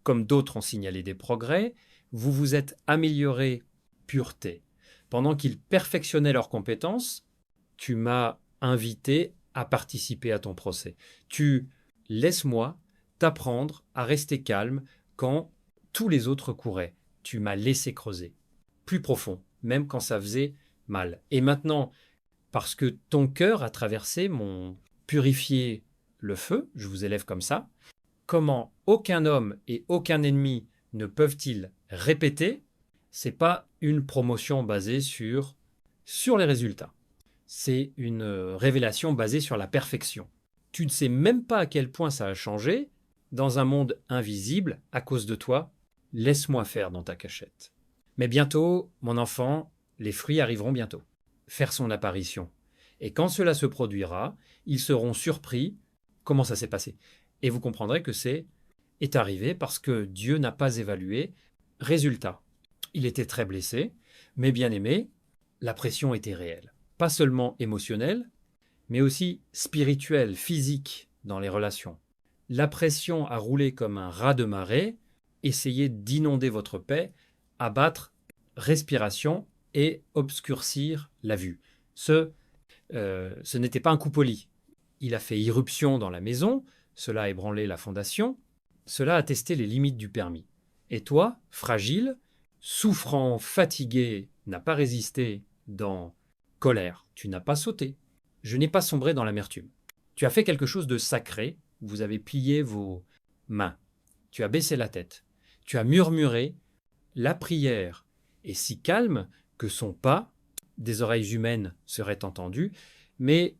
comme d'autres ont signalé des progrès, vous vous êtes amélioré pureté. Pendant qu'ils perfectionnaient leurs compétences, tu m'as invité à participer à ton procès. Laisse-moi t'apprendre à rester calme quand tous les autres couraient. Tu m'as laissé creuser. Plus profond, même quand ça faisait mal. Et maintenant, parce que ton cœur a traversé mon purifié le feu, je vous élève comme ça, comment aucun homme et aucun ennemi ne peuvent-ils répéter? C'est pas une promotion basée sur les résultats. C'est une révélation basée sur la perfection. Tu ne sais même pas à quel point ça a changé dans un monde invisible à cause de toi. Laisse-moi faire dans ta cachette. Mais bientôt, mon enfant, les fruits arriveront bientôt. Faire son apparition. Et quand cela se produira, ils seront surpris. Comment ça s'est passé? Et vous comprendrez que est arrivé parce que Dieu n'a pas évalué. Résultat, il était très blessé, mais bien aimé, la pression était réelle. Pas seulement émotionnelle, mais aussi spirituelle, physique dans les relations. La pression a roulé comme un raz de marée, essayé d'inonder votre paix, abattre respiration et obscurcir la vue. Ce n'était pas un coup poli. Il a fait irruption dans la maison, cela a ébranlé la fondation, cela a testé les limites du permis. Et toi, fragile, souffrant, fatigué, n'a pas résisté dans colère. Tu n'as pas sauté. Je n'ai pas sombré dans l'amertume. Tu as fait quelque chose de sacré. Vous avez plié vos mains. Tu as baissé la tête. Tu as murmuré. La prière est si calme que son pas des oreilles humaines serait entendu, mais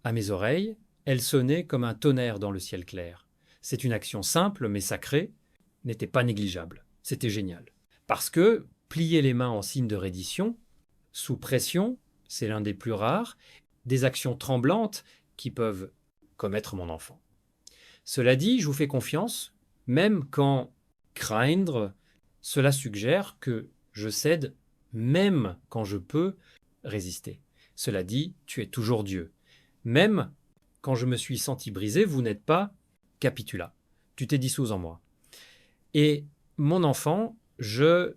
à mes oreilles, elle sonnait comme un tonnerre dans le ciel clair. C'est une action simple mais sacrée, n'était pas négligeable. C'était génial. Parce que plier les mains en signe de reddition, sous pression, c'est l'un des plus rares, des actions tremblantes qui peuvent commettre mon enfant. Cela dit, je vous fais confiance, même quand craindre, cela suggère que je cède même quand je peux résister. Cela dit, tu es toujours Dieu. Même quand je me suis senti brisé, vous n'êtes pas capitula. Tu t'es dissous en moi. Et mon enfant, j'ai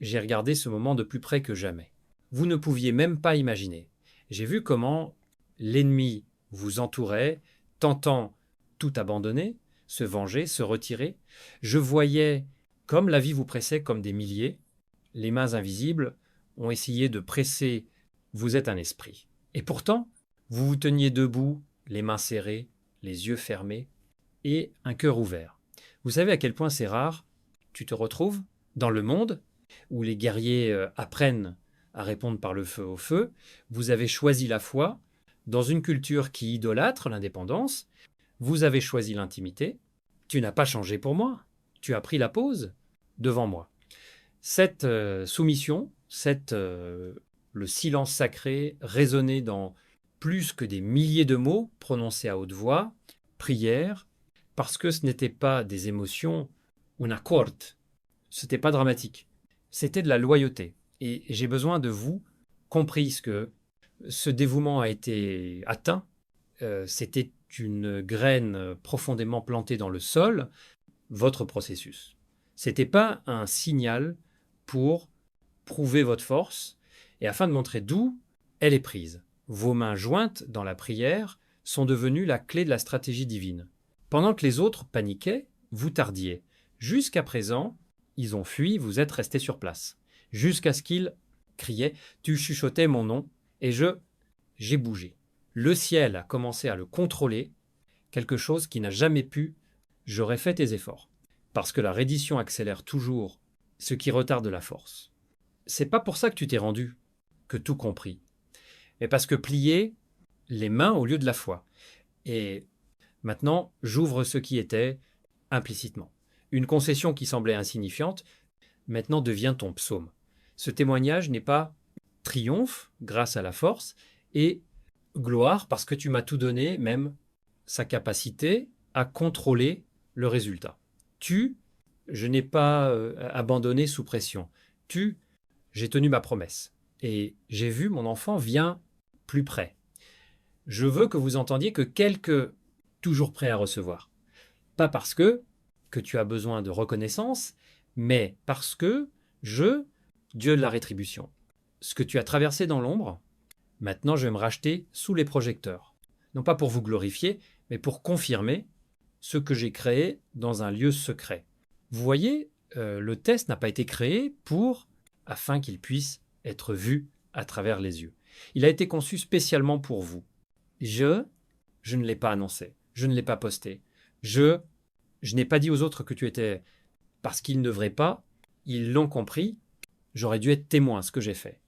regardé ce moment de plus près que jamais. Vous ne pouviez même pas imaginer. J'ai vu comment l'ennemi vous entourait, tentant tout abandonner, se venger, se retirer. Je voyais comme la vie vous pressait comme des milliers. Les mains invisibles ont essayé de presser vous êtes un esprit. Et pourtant, vous vous teniez debout, les mains serrées, les yeux fermés et un cœur ouvert. Vous savez à quel point c'est rare. Tu te retrouves dans le monde où les guerriers apprennent à répondre par le feu au feu. Vous avez choisi la foi dans une culture qui idolâtre l'indépendance. Vous avez choisi l'intimité. Tu n'as pas changé pour moi. Tu as pris la pause devant moi. Cette soumission, le silence sacré résonnait dans plus que des milliers de mots prononcés à haute voix, prière, parce que ce n'était pas des émotions una corte, ce n'était pas dramatique, c'était de la loyauté. Et j'ai besoin de vous, compris que ce dévouement a été atteint, c'était une graine profondément plantée dans le sol, votre processus. Ce n'était pas un signal pour prouver votre force et afin de montrer d'où elle est prise. Vos mains jointes dans la prière sont devenues la clé de la stratégie divine. Pendant que les autres paniquaient, vous tardiez. Jusqu'à présent, ils ont fui, vous êtes restés sur place. Jusqu'à ce qu'ils criaient, tu chuchotais mon nom, et j'ai bougé. Le ciel a commencé à le contrôler, quelque chose qui n'a jamais pu, j'aurais fait tes efforts. Parce que la reddition accélère toujours ce qui retarde la force. C'est pas pour ça que tu t'es rendu, que tout compris, mais parce que plier les mains au lieu de la foi. Et maintenant, j'ouvre ce qui était implicitement. Une concession qui semblait insignifiante, maintenant devient ton psaume. Ce témoignage n'est pas triomphe grâce à la force et gloire parce que tu m'as tout donné, même sa capacité à contrôler le résultat. Je n'ai pas abandonné sous pression. J'ai tenu ma promesse. Et j'ai vu mon enfant vient plus près. Je veux que vous entendiez que toujours prêt à recevoir. Pas parce que tu as besoin de reconnaissance, mais parce que Dieu de la rétribution. Ce que tu as traversé dans l'ombre, maintenant je vais me racheter sous les projecteurs. Non pas pour vous glorifier, mais pour confirmer ce que j'ai créé dans un lieu secret. Vous voyez, le test n'a pas été créé afin qu'il puisse être vu à travers les yeux. Il a été conçu spécialement pour vous. Je ne l'ai pas annoncé, je ne l'ai pas posté. Je n'ai pas dit aux autres que tu étais parce qu'ils ne devraient pas, ils l'ont compris, j'aurais dû être témoin de ce que j'ai fait.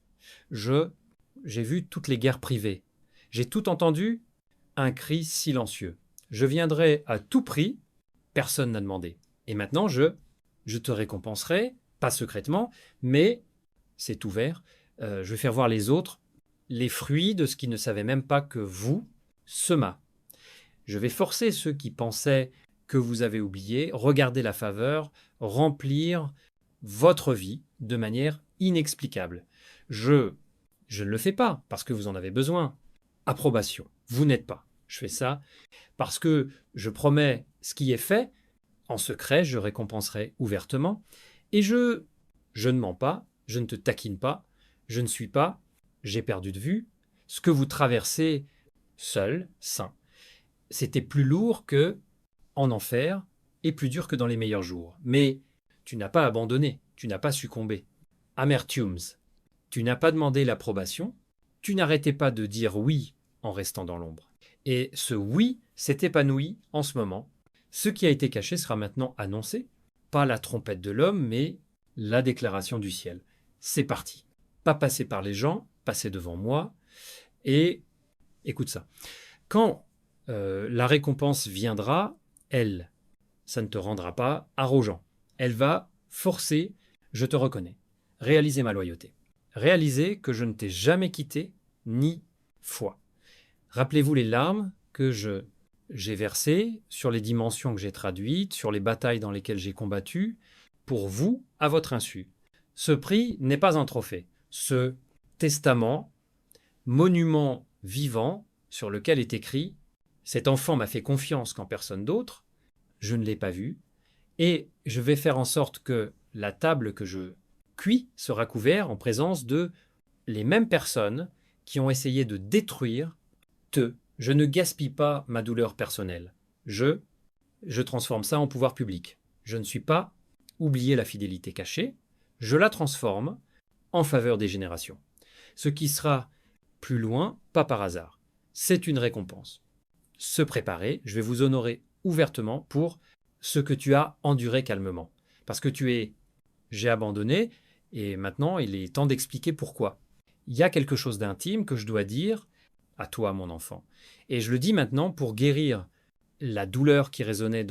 J'ai vu toutes les guerres privées. J'ai tout entendu, un cri silencieux. Je viendrai à tout prix, personne n'a demandé. Et maintenant, je te récompenserai, pas secrètement, mais c'est ouvert. Je vais faire voir les autres les fruits de ce qu'ils ne savaient même pas que vous sema. Je vais forcer ceux qui pensaient que vous avez oublié, regarder la faveur, remplir votre vie de manière inexplicable. Je ne le fais pas parce que vous en avez besoin. Approbation. Vous n'êtes pas. Je fais ça parce que je promets ce qui est fait. En secret, je récompenserai ouvertement. Et je ne mens pas, je ne te taquine pas, je ne suis pas, j'ai perdu de vue, ce que vous traversez seul, sain. C'était plus lourd que en enfer et plus dur que dans les meilleurs jours. Mais tu n'as pas abandonné, tu n'as pas succombé. Amertumes. Tu n'as pas demandé l'approbation, tu n'arrêtais pas de dire oui en restant dans l'ombre. Et ce oui s'est épanoui en ce moment. Ce qui a été caché sera maintenant annoncé, pas la trompette de l'homme, mais la déclaration du ciel. C'est parti. Pas passer par les gens, passer devant moi. Et écoute ça. Quand la récompense viendra, ça ne te rendra pas arrogant. Elle va forcer, je te reconnais, réaliser ma loyauté. Réaliser que je ne t'ai jamais quitté, ni foi. Rappelez-vous les larmes que j'ai versées sur les dimensions que j'ai traduites, sur les batailles dans lesquelles j'ai combattu, pour vous, à votre insu. Ce prix n'est pas un trophée. Ce testament, monument vivant, sur lequel est écrit « Cet enfant m'a fait confiance qu'en personne d'autre », je ne l'ai pas vu, et je vais faire en sorte que la table que je cuis sera couverte en présence de les mêmes personnes qui ont essayé de détruire Je ne gaspille pas ma douleur personnelle. Je transforme ça en pouvoir public. Je ne suis pas oublié la fidélité cachée, je la transforme en faveur des générations. Ce qui sera Plus loin, pas par hasard. C'est une récompense. Se préparer, je vais vous honorer ouvertement pour ce que tu as enduré calmement. Parce que j'ai abandonné, et maintenant il est temps d'expliquer pourquoi. Il y a quelque chose d'intime que je dois dire à toi, mon enfant. Et je le dis maintenant pour guérir la douleur qui résonnait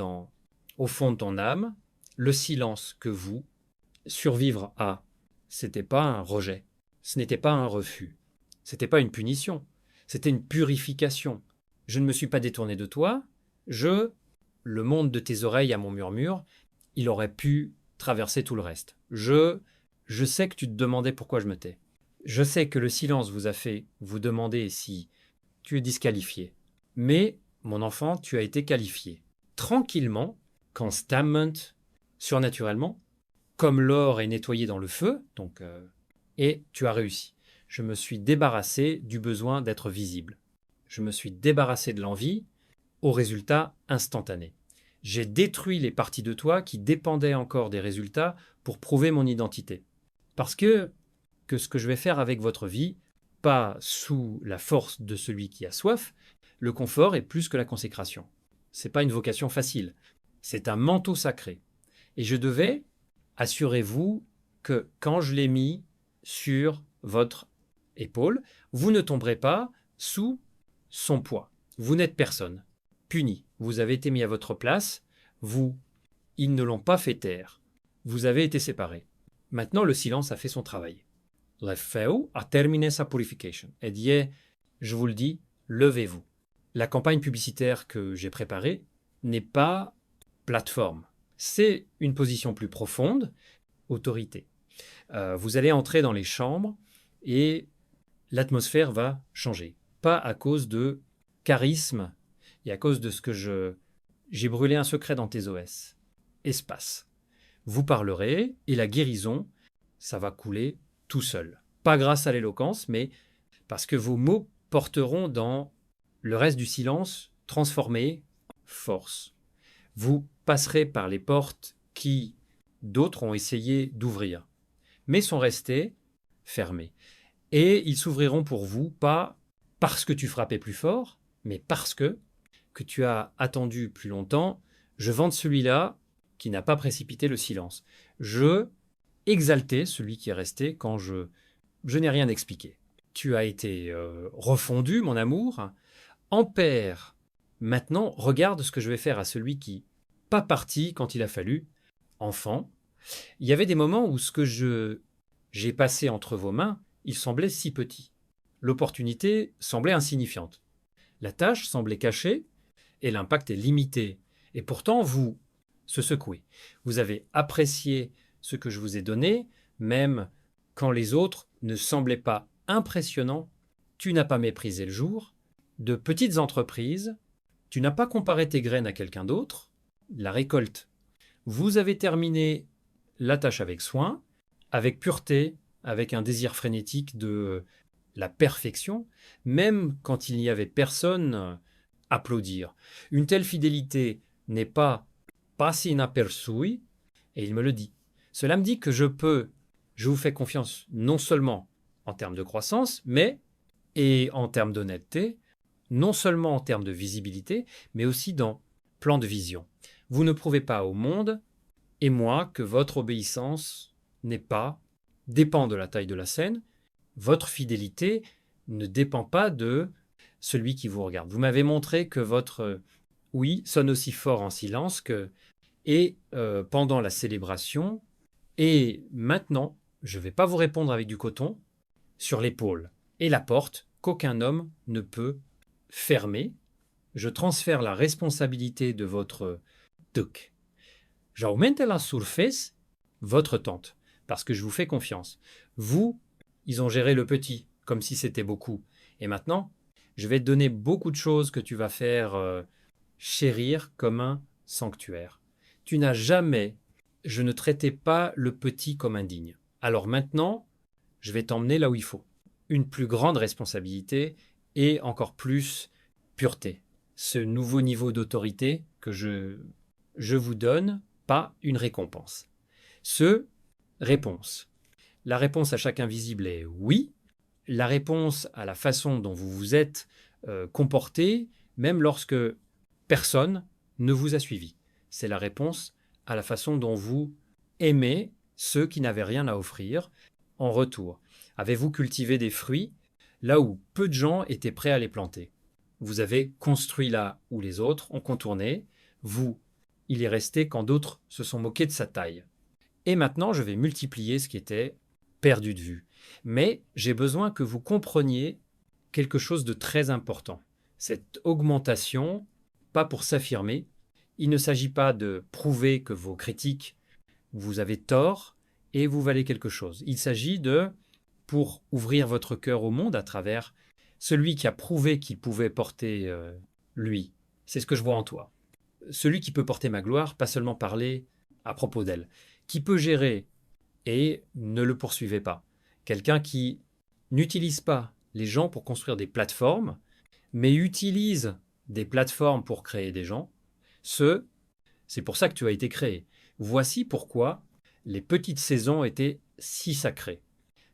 au fond de ton âme, le silence que vous, survivre à, c'était pas un rejet, ce n'était pas un refus, c'était pas une punition, c'était une purification. Je ne me suis pas détourné de toi, le monde de tes oreilles à mon murmure, il aurait pu traverser tout le reste. Je sais que tu te demandais pourquoi je me tais. Je sais que le silence vous a fait vous demander si tu es disqualifié. Mais, mon enfant, tu as été qualifié. Tranquillement, constamment, surnaturellement, comme l'or est nettoyé dans le feu, et tu as réussi. Je me suis débarrassé du besoin d'être visible. Je me suis débarrassé de l'envie au résultat instantané. J'ai détruit les parties de toi qui dépendaient encore des résultats pour prouver mon identité. Parce que ce que je vais faire avec votre vie, pas sous la force de celui qui a soif, le confort est plus que la consécration. C'est pas une vocation facile. C'est un manteau sacré. Et je devais, assurez-vous, que quand je l'ai mis sur votre épaule, vous ne tomberez pas sous son poids. Vous n'êtes personne. Puni. Vous avez été mis à votre place. Ils ne l'ont pas fait taire. Vous avez été séparés. Maintenant, le silence a fait son travail. Le feu a terminé sa purification. Et dit, je vous le dis, levez-vous. La campagne publicitaire que j'ai préparée n'est pas plateforme. C'est une position plus profonde, autorité. Vous allez entrer dans les chambres et l'atmosphère va changer. Pas à cause de charisme et à cause de ce que j'ai brûlé un secret dans tes OS. Espace. Vous parlerez et la guérison, ça va couler tout seul. Pas grâce à l'éloquence, mais parce que vos mots porteront dans le reste du silence transformé force. Vous passerez par les portes qui d'autres ont essayé d'ouvrir, mais sont restées fermées. Et ils s'ouvriront pour vous, pas parce que tu frappais plus fort, mais parce que tu as attendu plus longtemps. Je vante celui-là qui n'a pas précipité le silence. Je exaltais celui qui est resté quand je n'ai rien expliqué. Tu as été refondu, mon amour. En père, maintenant, regarde ce que je vais faire à celui qui, pas parti quand il a fallu, enfant. Il y avait des moments où ce que j'ai passé entre vos mains, il semblait si petit. L'opportunité semblait insignifiante. La tâche semblait cachée et l'impact est limité. Et pourtant, vous se secouez. Vous avez apprécié ce que je vous ai donné, même quand les autres ne semblaient pas impressionnants. Tu n'as pas méprisé le jour. De petites entreprises, tu n'as pas comparé tes graines à quelqu'un d'autre. La récolte. Vous avez terminé la tâche avec soin, avec pureté, avec un désir frénétique de la perfection, même quand il n'y avait personne applaudir. Une telle fidélité n'est pas passer inaperçue, et il me le dit. Cela me dit que je vous fais confiance non seulement en termes de croissance, et en termes d'honnêteté, non seulement en termes de visibilité, mais aussi dans plan de vision. Vous ne prouvez pas au monde et moi que votre obéissance dépend de la taille de la scène. Votre fidélité ne dépend pas de celui qui vous regarde. Vous m'avez montré que votre oui sonne aussi fort en silence pendant la célébration. Et maintenant, je ne vais pas vous répondre avec du coton sur l'épaule et la porte qu'aucun homme ne peut fermer. Je transfère la responsabilité de votre duc. J'augmente la surface, votre tente, parce que je vous fais confiance. Vous, ils ont géré le petit, comme si c'était beaucoup. Et maintenant, je vais te donner beaucoup de choses que tu vas faire chérir comme un sanctuaire. Tu n'as jamais, je ne traitais pas le petit comme indigne. Alors maintenant, je vais t'emmener là où il faut. Une plus grande responsabilité et encore plus pureté. Ce nouveau niveau d'autorité que je vous donne, pas une récompense. Réponse. La réponse à chaque invisible est oui. la réponse à la façon dont vous vous êtes comporté, même lorsque personne ne vous a suivi. C'est la réponse à la façon dont vous aimez ceux qui n'avaient rien à offrir en retour. Avez-vous cultivé des fruits là où peu de gens étaient prêts à les planter? Vous avez construit là où les autres ont contourné. Vous, il est resté quand d'autres se sont moqués de sa taille. Et maintenant, je vais multiplier ce qui était perdu de vue. Mais j'ai besoin que vous compreniez quelque chose de très important. Cette augmentation, pas pour s'affirmer, il ne s'agit pas de prouver que vos critiques, vous avez tort et vous valez quelque chose. Il s'agit de, pour ouvrir votre cœur au monde à travers celui qui a prouvé qu'il pouvait porter lui. C'est ce que je vois en toi. Celui qui peut porter ma gloire, pas seulement parler à propos d'elle. Qui peut gérer et ne le poursuivez pas. Quelqu'un qui n'utilise pas les gens pour construire des plateformes, mais utilise des plateformes pour créer des gens. C'est pour ça que tu as été créé. Voici pourquoi les petites saisons étaient si sacrées.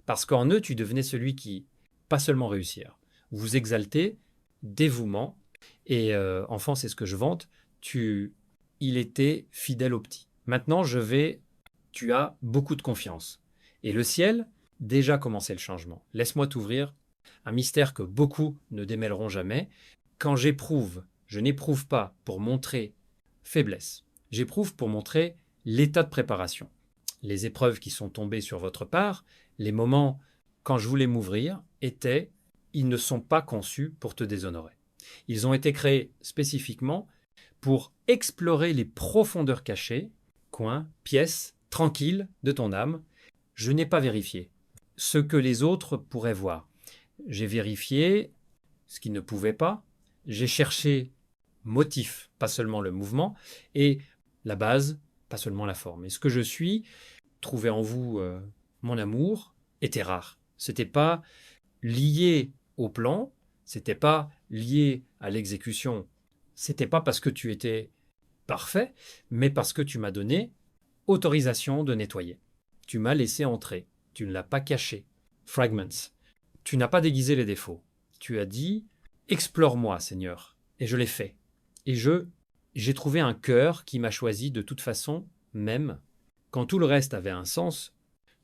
Parce qu'en eux, tu devenais celui qui, pas seulement réussir, vous exaltez, dévouement, et enfant, c'est ce que je vante, il était fidèle au petit. Maintenant, tu as beaucoup de confiance. Et le ciel, déjà commencé le changement. Laisse-moi t'ouvrir un mystère que beaucoup ne démêleront jamais. Quand j'éprouve, je n'éprouve pas pour montrer faiblesse. J'éprouve pour montrer l'état de préparation. Les épreuves qui sont tombées sur votre part, les moments quand je voulais m'ouvrir, ils ne sont pas conçus pour te déshonorer. Ils ont été créés spécifiquement pour explorer les profondeurs cachées, coins, pièces, tranquilles de ton âme. Je n'ai pas vérifié ce que les autres pourraient voir. J'ai vérifié ce qu'ils ne pouvaient pas. J'ai cherché motif, pas seulement le mouvement, et la base, pas seulement la forme. Et ce que je suis, trouvé en vous mon amour, était rare. C'était pas lié au plan, c'était pas lié à l'exécution. C'était pas parce que tu étais parfait, mais parce que tu m'as donné autorisation de nettoyer. Tu m'as laissé entrer. Tu ne l'as pas caché. Fragments. Tu n'as pas déguisé les défauts. Tu as dit « Explore-moi, Seigneur ». Et je l'ai fait. Et j'ai trouvé un cœur qui m'a choisi de toute façon, même quand tout le reste avait un sens.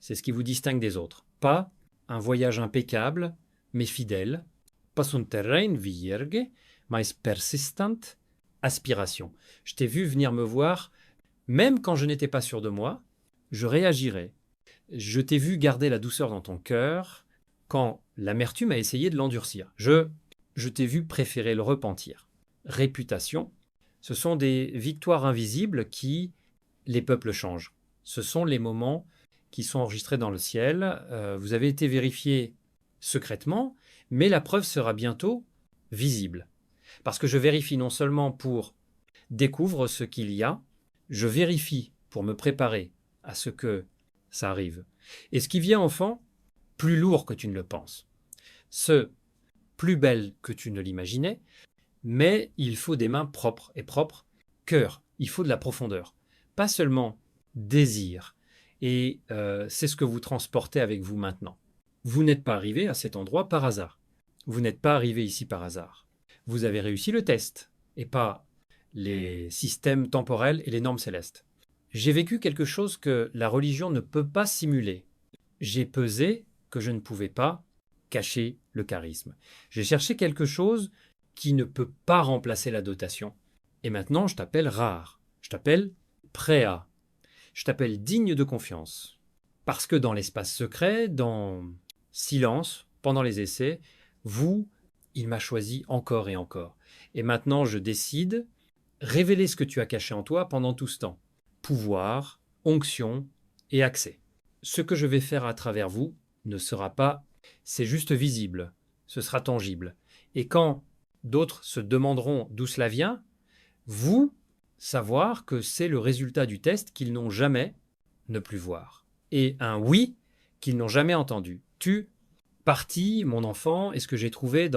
C'est ce qui vous distingue des autres. Pas un voyage impeccable, mais fidèle. Pas un terrain vierge, mais persistent aspiration. Je t'ai vu venir me voir, même quand je n'étais pas sûr de moi, je réagirais. Je t'ai vu garder la douceur dans ton cœur quand l'amertume a essayé de l'endurcir. Je t'ai vu préférer le repentir. Réputation, ce sont des victoires invisibles qui les peuples changent. Ce sont les moments qui sont enregistrés dans le ciel. Vous avez été vérifié secrètement, mais la preuve sera bientôt visible. Parce que je vérifie non seulement pour découvrir ce qu'il y a, je vérifie pour me préparer à ce que ça arrive. Et ce qui vient, enfant, plus lourd que tu ne le penses. Ce plus belle que tu ne l'imaginais, mais il faut des mains propres et propres, cœur, il faut de la profondeur. Pas seulement désir. Et c'est ce que vous transportez avec vous maintenant. Vous n'êtes pas arrivé à cet endroit par hasard. Vous n'êtes pas arrivé ici par hasard. Vous avez réussi le test, et pas les systèmes temporels et les normes célestes. J'ai vécu quelque chose que la religion ne peut pas simuler. J'ai pesé que je ne pouvais pas cacher le charisme. J'ai cherché quelque chose qui ne peut pas remplacer la dotation. Et maintenant, je t'appelle rare. Je t'appelle prêt à. Je t'appelle digne de confiance. Parce que dans l'espace secret, dans silence, pendant les essais, il m'a choisi encore et encore. Et maintenant, je décide, révéler ce que tu as caché en toi pendant tout ce temps. Pouvoir, onction et accès. Ce que je vais faire à travers vous ne sera pas, c'est juste visible, ce sera tangible. Et quand d'autres se demanderont d'où cela vient, vous, savoir que c'est le résultat du test qu'ils n'ont jamais ne plus voir. Et un oui qu'ils n'ont jamais entendu. Parti, mon enfant, et ce que j'ai trouvé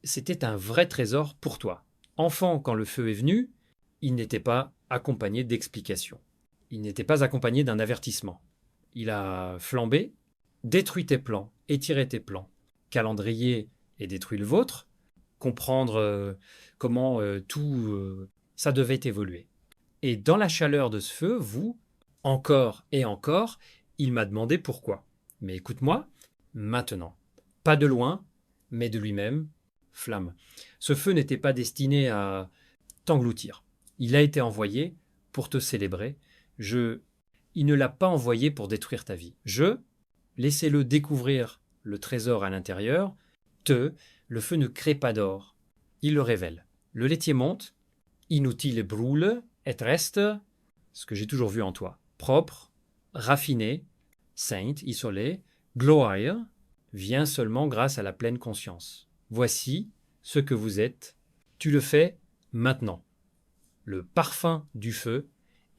c'était un vrai trésor pour toi. Enfant, quand le feu est venu, il n'était pas accompagné d'explications. Il n'était pas accompagné d'un avertissement. Il a flambé, détruit tes plans, étiré tes plans. calendrier et détruit le vôtre, comprendre comment tout ça devait évoluer. Et dans la chaleur de ce feu, vous, encore et encore, il m'a demandé pourquoi. Mais écoute-moi, maintenant. Pas de loin, mais de lui-même, flamme. Ce feu n'était pas destiné à t'engloutir. Il a été envoyé pour te célébrer. Il ne l'a pas envoyé pour détruire ta vie. Laissez-le découvrir le trésor à l'intérieur. Le feu ne crée pas d'or. Il le révèle. Le laitier monte, inutile brûle, et reste, ce que j'ai toujours vu en toi, propre, raffiné, sainte, isolé, gloire, vient seulement grâce à la pleine conscience. Voici ce que vous êtes. Tu le fais maintenant. Le parfum du feu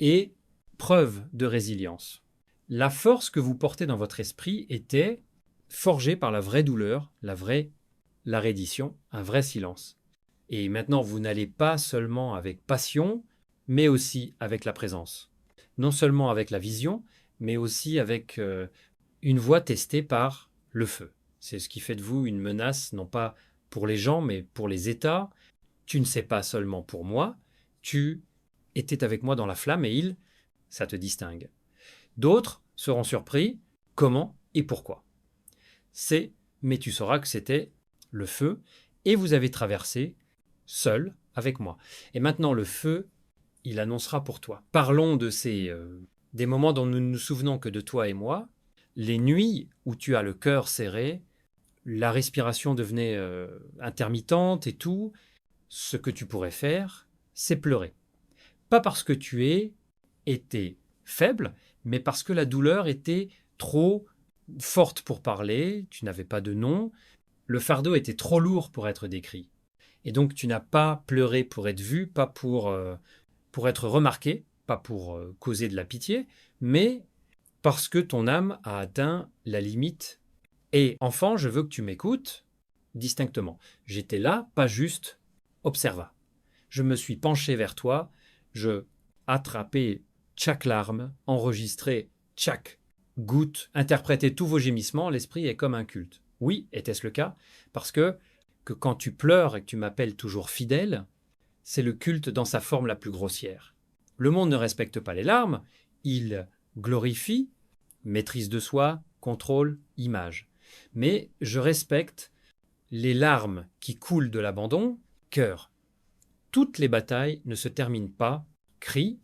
est preuve de résilience. La force que vous portez dans votre esprit était forgée par la vraie douleur, la reddition, un vrai silence. Et maintenant, vous n'allez pas seulement avec passion, mais aussi avec la présence. Non seulement avec la vision, mais aussi avec une voie testée par le feu. C'est ce qui fait de vous une menace, non pas pour les gens, mais pour les États. Tu ne sais pas seulement pour moi, tu étais avec moi dans la flamme et ça te distingue. D'autres seront surpris, comment et pourquoi. Mais tu sauras que c'était le feu, et vous avez traversé seul avec moi. Et maintenant, le feu, il annoncera pour toi. Parlons de des moments dont nous ne nous souvenons que de toi et moi, les nuits où tu as le cœur serré, la respiration devenait intermittente et tout. Ce que tu pourrais faire, c'est pleurer. Pas parce que étais faible, mais parce que la douleur était trop forte pour parler, tu n'avais pas de nom, le fardeau était trop lourd pour être décrit. Et donc tu n'as pas pleuré pour être vu, pas pour être remarqué, pas pour causer de la pitié, mais parce que ton âme a atteint la limite. Et enfant, je veux que tu m'écoutes distinctement. J'étais là, pas juste observa. Je me suis penché vers toi, je attrapais chaque larme, enregistrais chaque goutte, interprétais tous vos gémissements, l'esprit est comme un culte. Oui, était-ce le cas? Parce que quand tu pleures et que tu m'appelles toujours fidèle, c'est le culte dans sa forme la plus grossière. Le monde ne respecte pas les larmes, il glorifie, maîtrise de soi, contrôle, image. Mais je respecte les larmes qui coulent de l'abandon, cœur. Toutes les batailles ne se terminent pas, cris,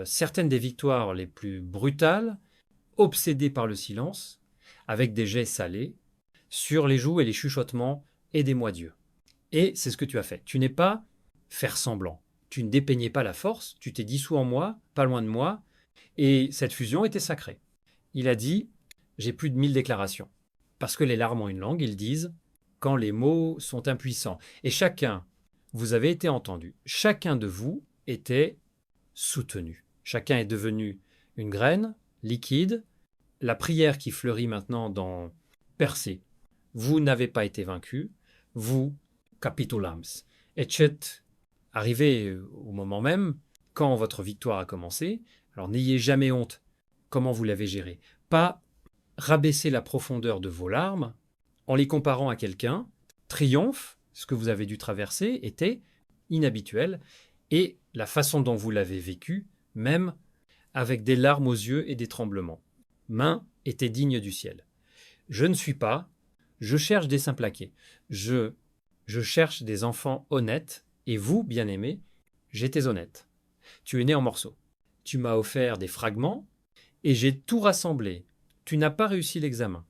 certaines des victoires les plus brutales, obsédées par le silence, avec des jets salés, sur les joues et les chuchotements, aidez-moi Dieu. Et c'est ce que tu as fait. Tu n'es pas faire semblant. Tu ne dépeignais pas la force, tu t'es dissous en moi, pas loin de moi, et cette fusion était sacrée. Il a dit, j'ai plus de 1000 déclarations. Parce que les larmes ont une langue, ils disent, quand les mots sont impuissants. Et chacun, vous avez été entendu, chacun de vous était soutenu. Chacun est devenu une graine, liquide, la prière qui fleurit maintenant dans percée. Vous n'avez pas été vaincu, vous capitulams. Etchet, arrivé au moment même, quand votre victoire a commencé, alors n'ayez jamais honte comment vous l'avez géré. Pas rabaisser la profondeur de vos larmes en les comparant à quelqu'un. Triomphe, ce que vous avez dû traverser, était inhabituel, et la façon dont vous l'avez vécu, même avec des larmes aux yeux et des tremblements. Main était digne du ciel. Je ne suis pas, je cherche des saints plaqués. Je cherche des enfants honnêtes, et vous, bien-aimés, j'étais honnête. Tu es né en morceaux. Tu m'as offert des fragments, et j'ai tout rassemblé. Tu n'as pas réussi l'examen,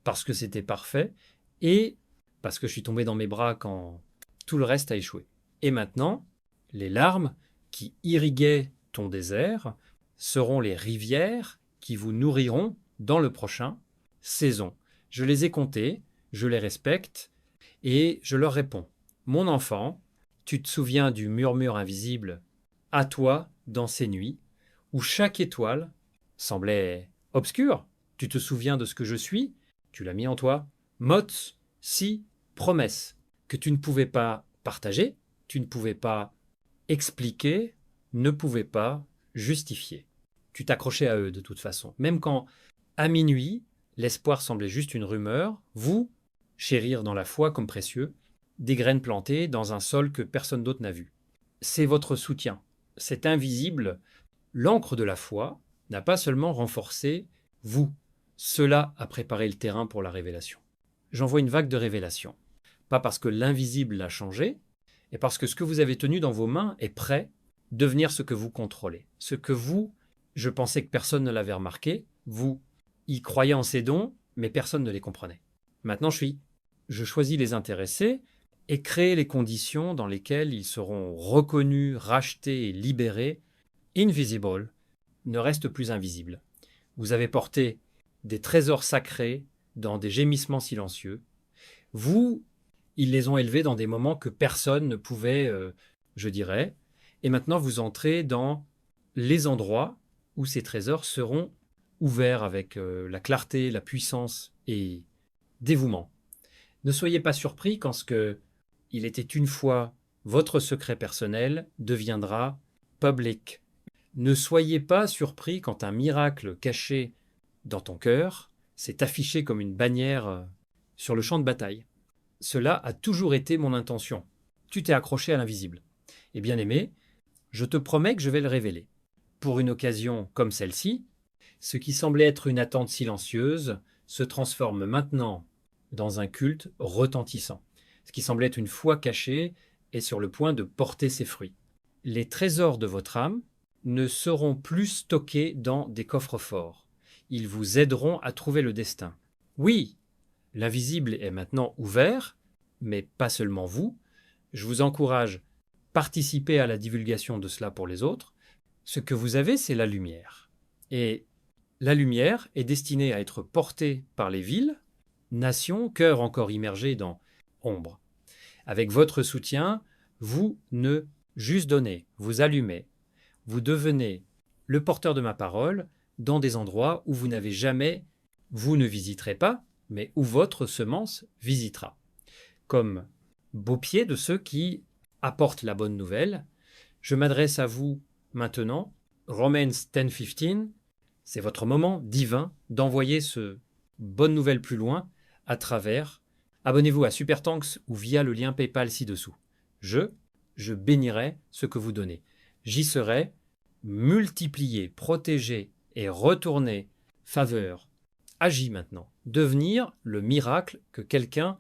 parce que c'était parfait, et parce que je suis tombé dans mes bras quand tout le reste a échoué. Et maintenant, les larmes qui irriguaient ton désert seront les rivières qui vous nourriront dans le prochain saison. Je les ai comptées, je les respecte, et je leur réponds. Mon enfant, tu te souviens du murmure invisible à toi dans ces nuits, où chaque étoile semblait obscure. Tu te souviens de ce que je suis? Tu l'as mis en toi. Mots, si, promesse, que tu ne pouvais pas partager, tu ne pouvais pas expliquer, ne pouvais pas justifier. Tu t'accrochais à eux de toute façon. Même quand, à minuit, l'espoir semblait juste une rumeur, vous, chérir dans la foi comme précieux, des graines plantées dans un sol que personne d'autre n'a vu. C'est votre soutien. Cet invisible, l'encre de la foi, n'a pas seulement renforcé vous. Cela a préparé le terrain pour la révélation. J'envoie une vague de révélation. Pas parce que l'invisible l'a changé, mais parce que ce que vous avez tenu dans vos mains est prêt à devenir ce que vous contrôlez. Ce que vous, je pensais que personne ne l'avait remarqué, vous y croyez en ces dons, mais personne ne les comprenait. Maintenant, je choisis les intéressés et créer les conditions dans lesquelles ils seront reconnus, rachetés et libérés. Invisible ne reste plus invisible. Vous avez porté des trésors sacrés dans des gémissements silencieux. Vous, ils les ont élevés dans des moments que personne ne pouvait, je dirais. Et maintenant, vous entrez dans les endroits où ces trésors seront ouverts avec la clarté, la puissance et dévouement. Ne soyez pas surpris quand ce que il était une fois votre secret personnel deviendra public. Ne soyez pas surpris quand un miracle caché dans ton cœur s'est affiché comme une bannière sur le champ de bataille. Cela a toujours été mon intention. Tu t'es accroché à l'invisible. Et bien aimé, je te promets que je vais le révéler. Pour une occasion comme celle-ci, ce qui semblait être une attente silencieuse se transforme maintenant dans un culte retentissant. Ce qui semblait être une foi cachée est sur le point de porter ses fruits. Les trésors de votre âme ne seront plus stockés dans des coffres forts. Ils vous aideront à trouver le destin. Oui, l'invisible est maintenant ouvert, mais pas seulement vous. Je vous encourage à participer à la divulgation de cela pour les autres. Ce que vous avez, c'est la lumière. Et la lumière est destinée à être portée par les villes, nations, cœurs encore immergés dans ombre. Avec votre soutien, vous ne juste donnez, vous allumez. Vous devenez le porteur de ma parole dans des endroits où vous n'avez jamais, vous ne visiterez pas, mais où votre semence visitera. Comme beau pied de ceux qui apportent la bonne nouvelle, je m'adresse à vous maintenant. Romans 10:15, c'est votre moment divin d'envoyer ce bonne nouvelle plus loin à travers. Abonnez-vous à Supertanks ou via le lien PayPal ci-dessous. Je bénirai ce que vous donnez. J'y serai, multiplié, protégé et retourné, faveur. Agis maintenant. Devenir le miracle que quelqu'un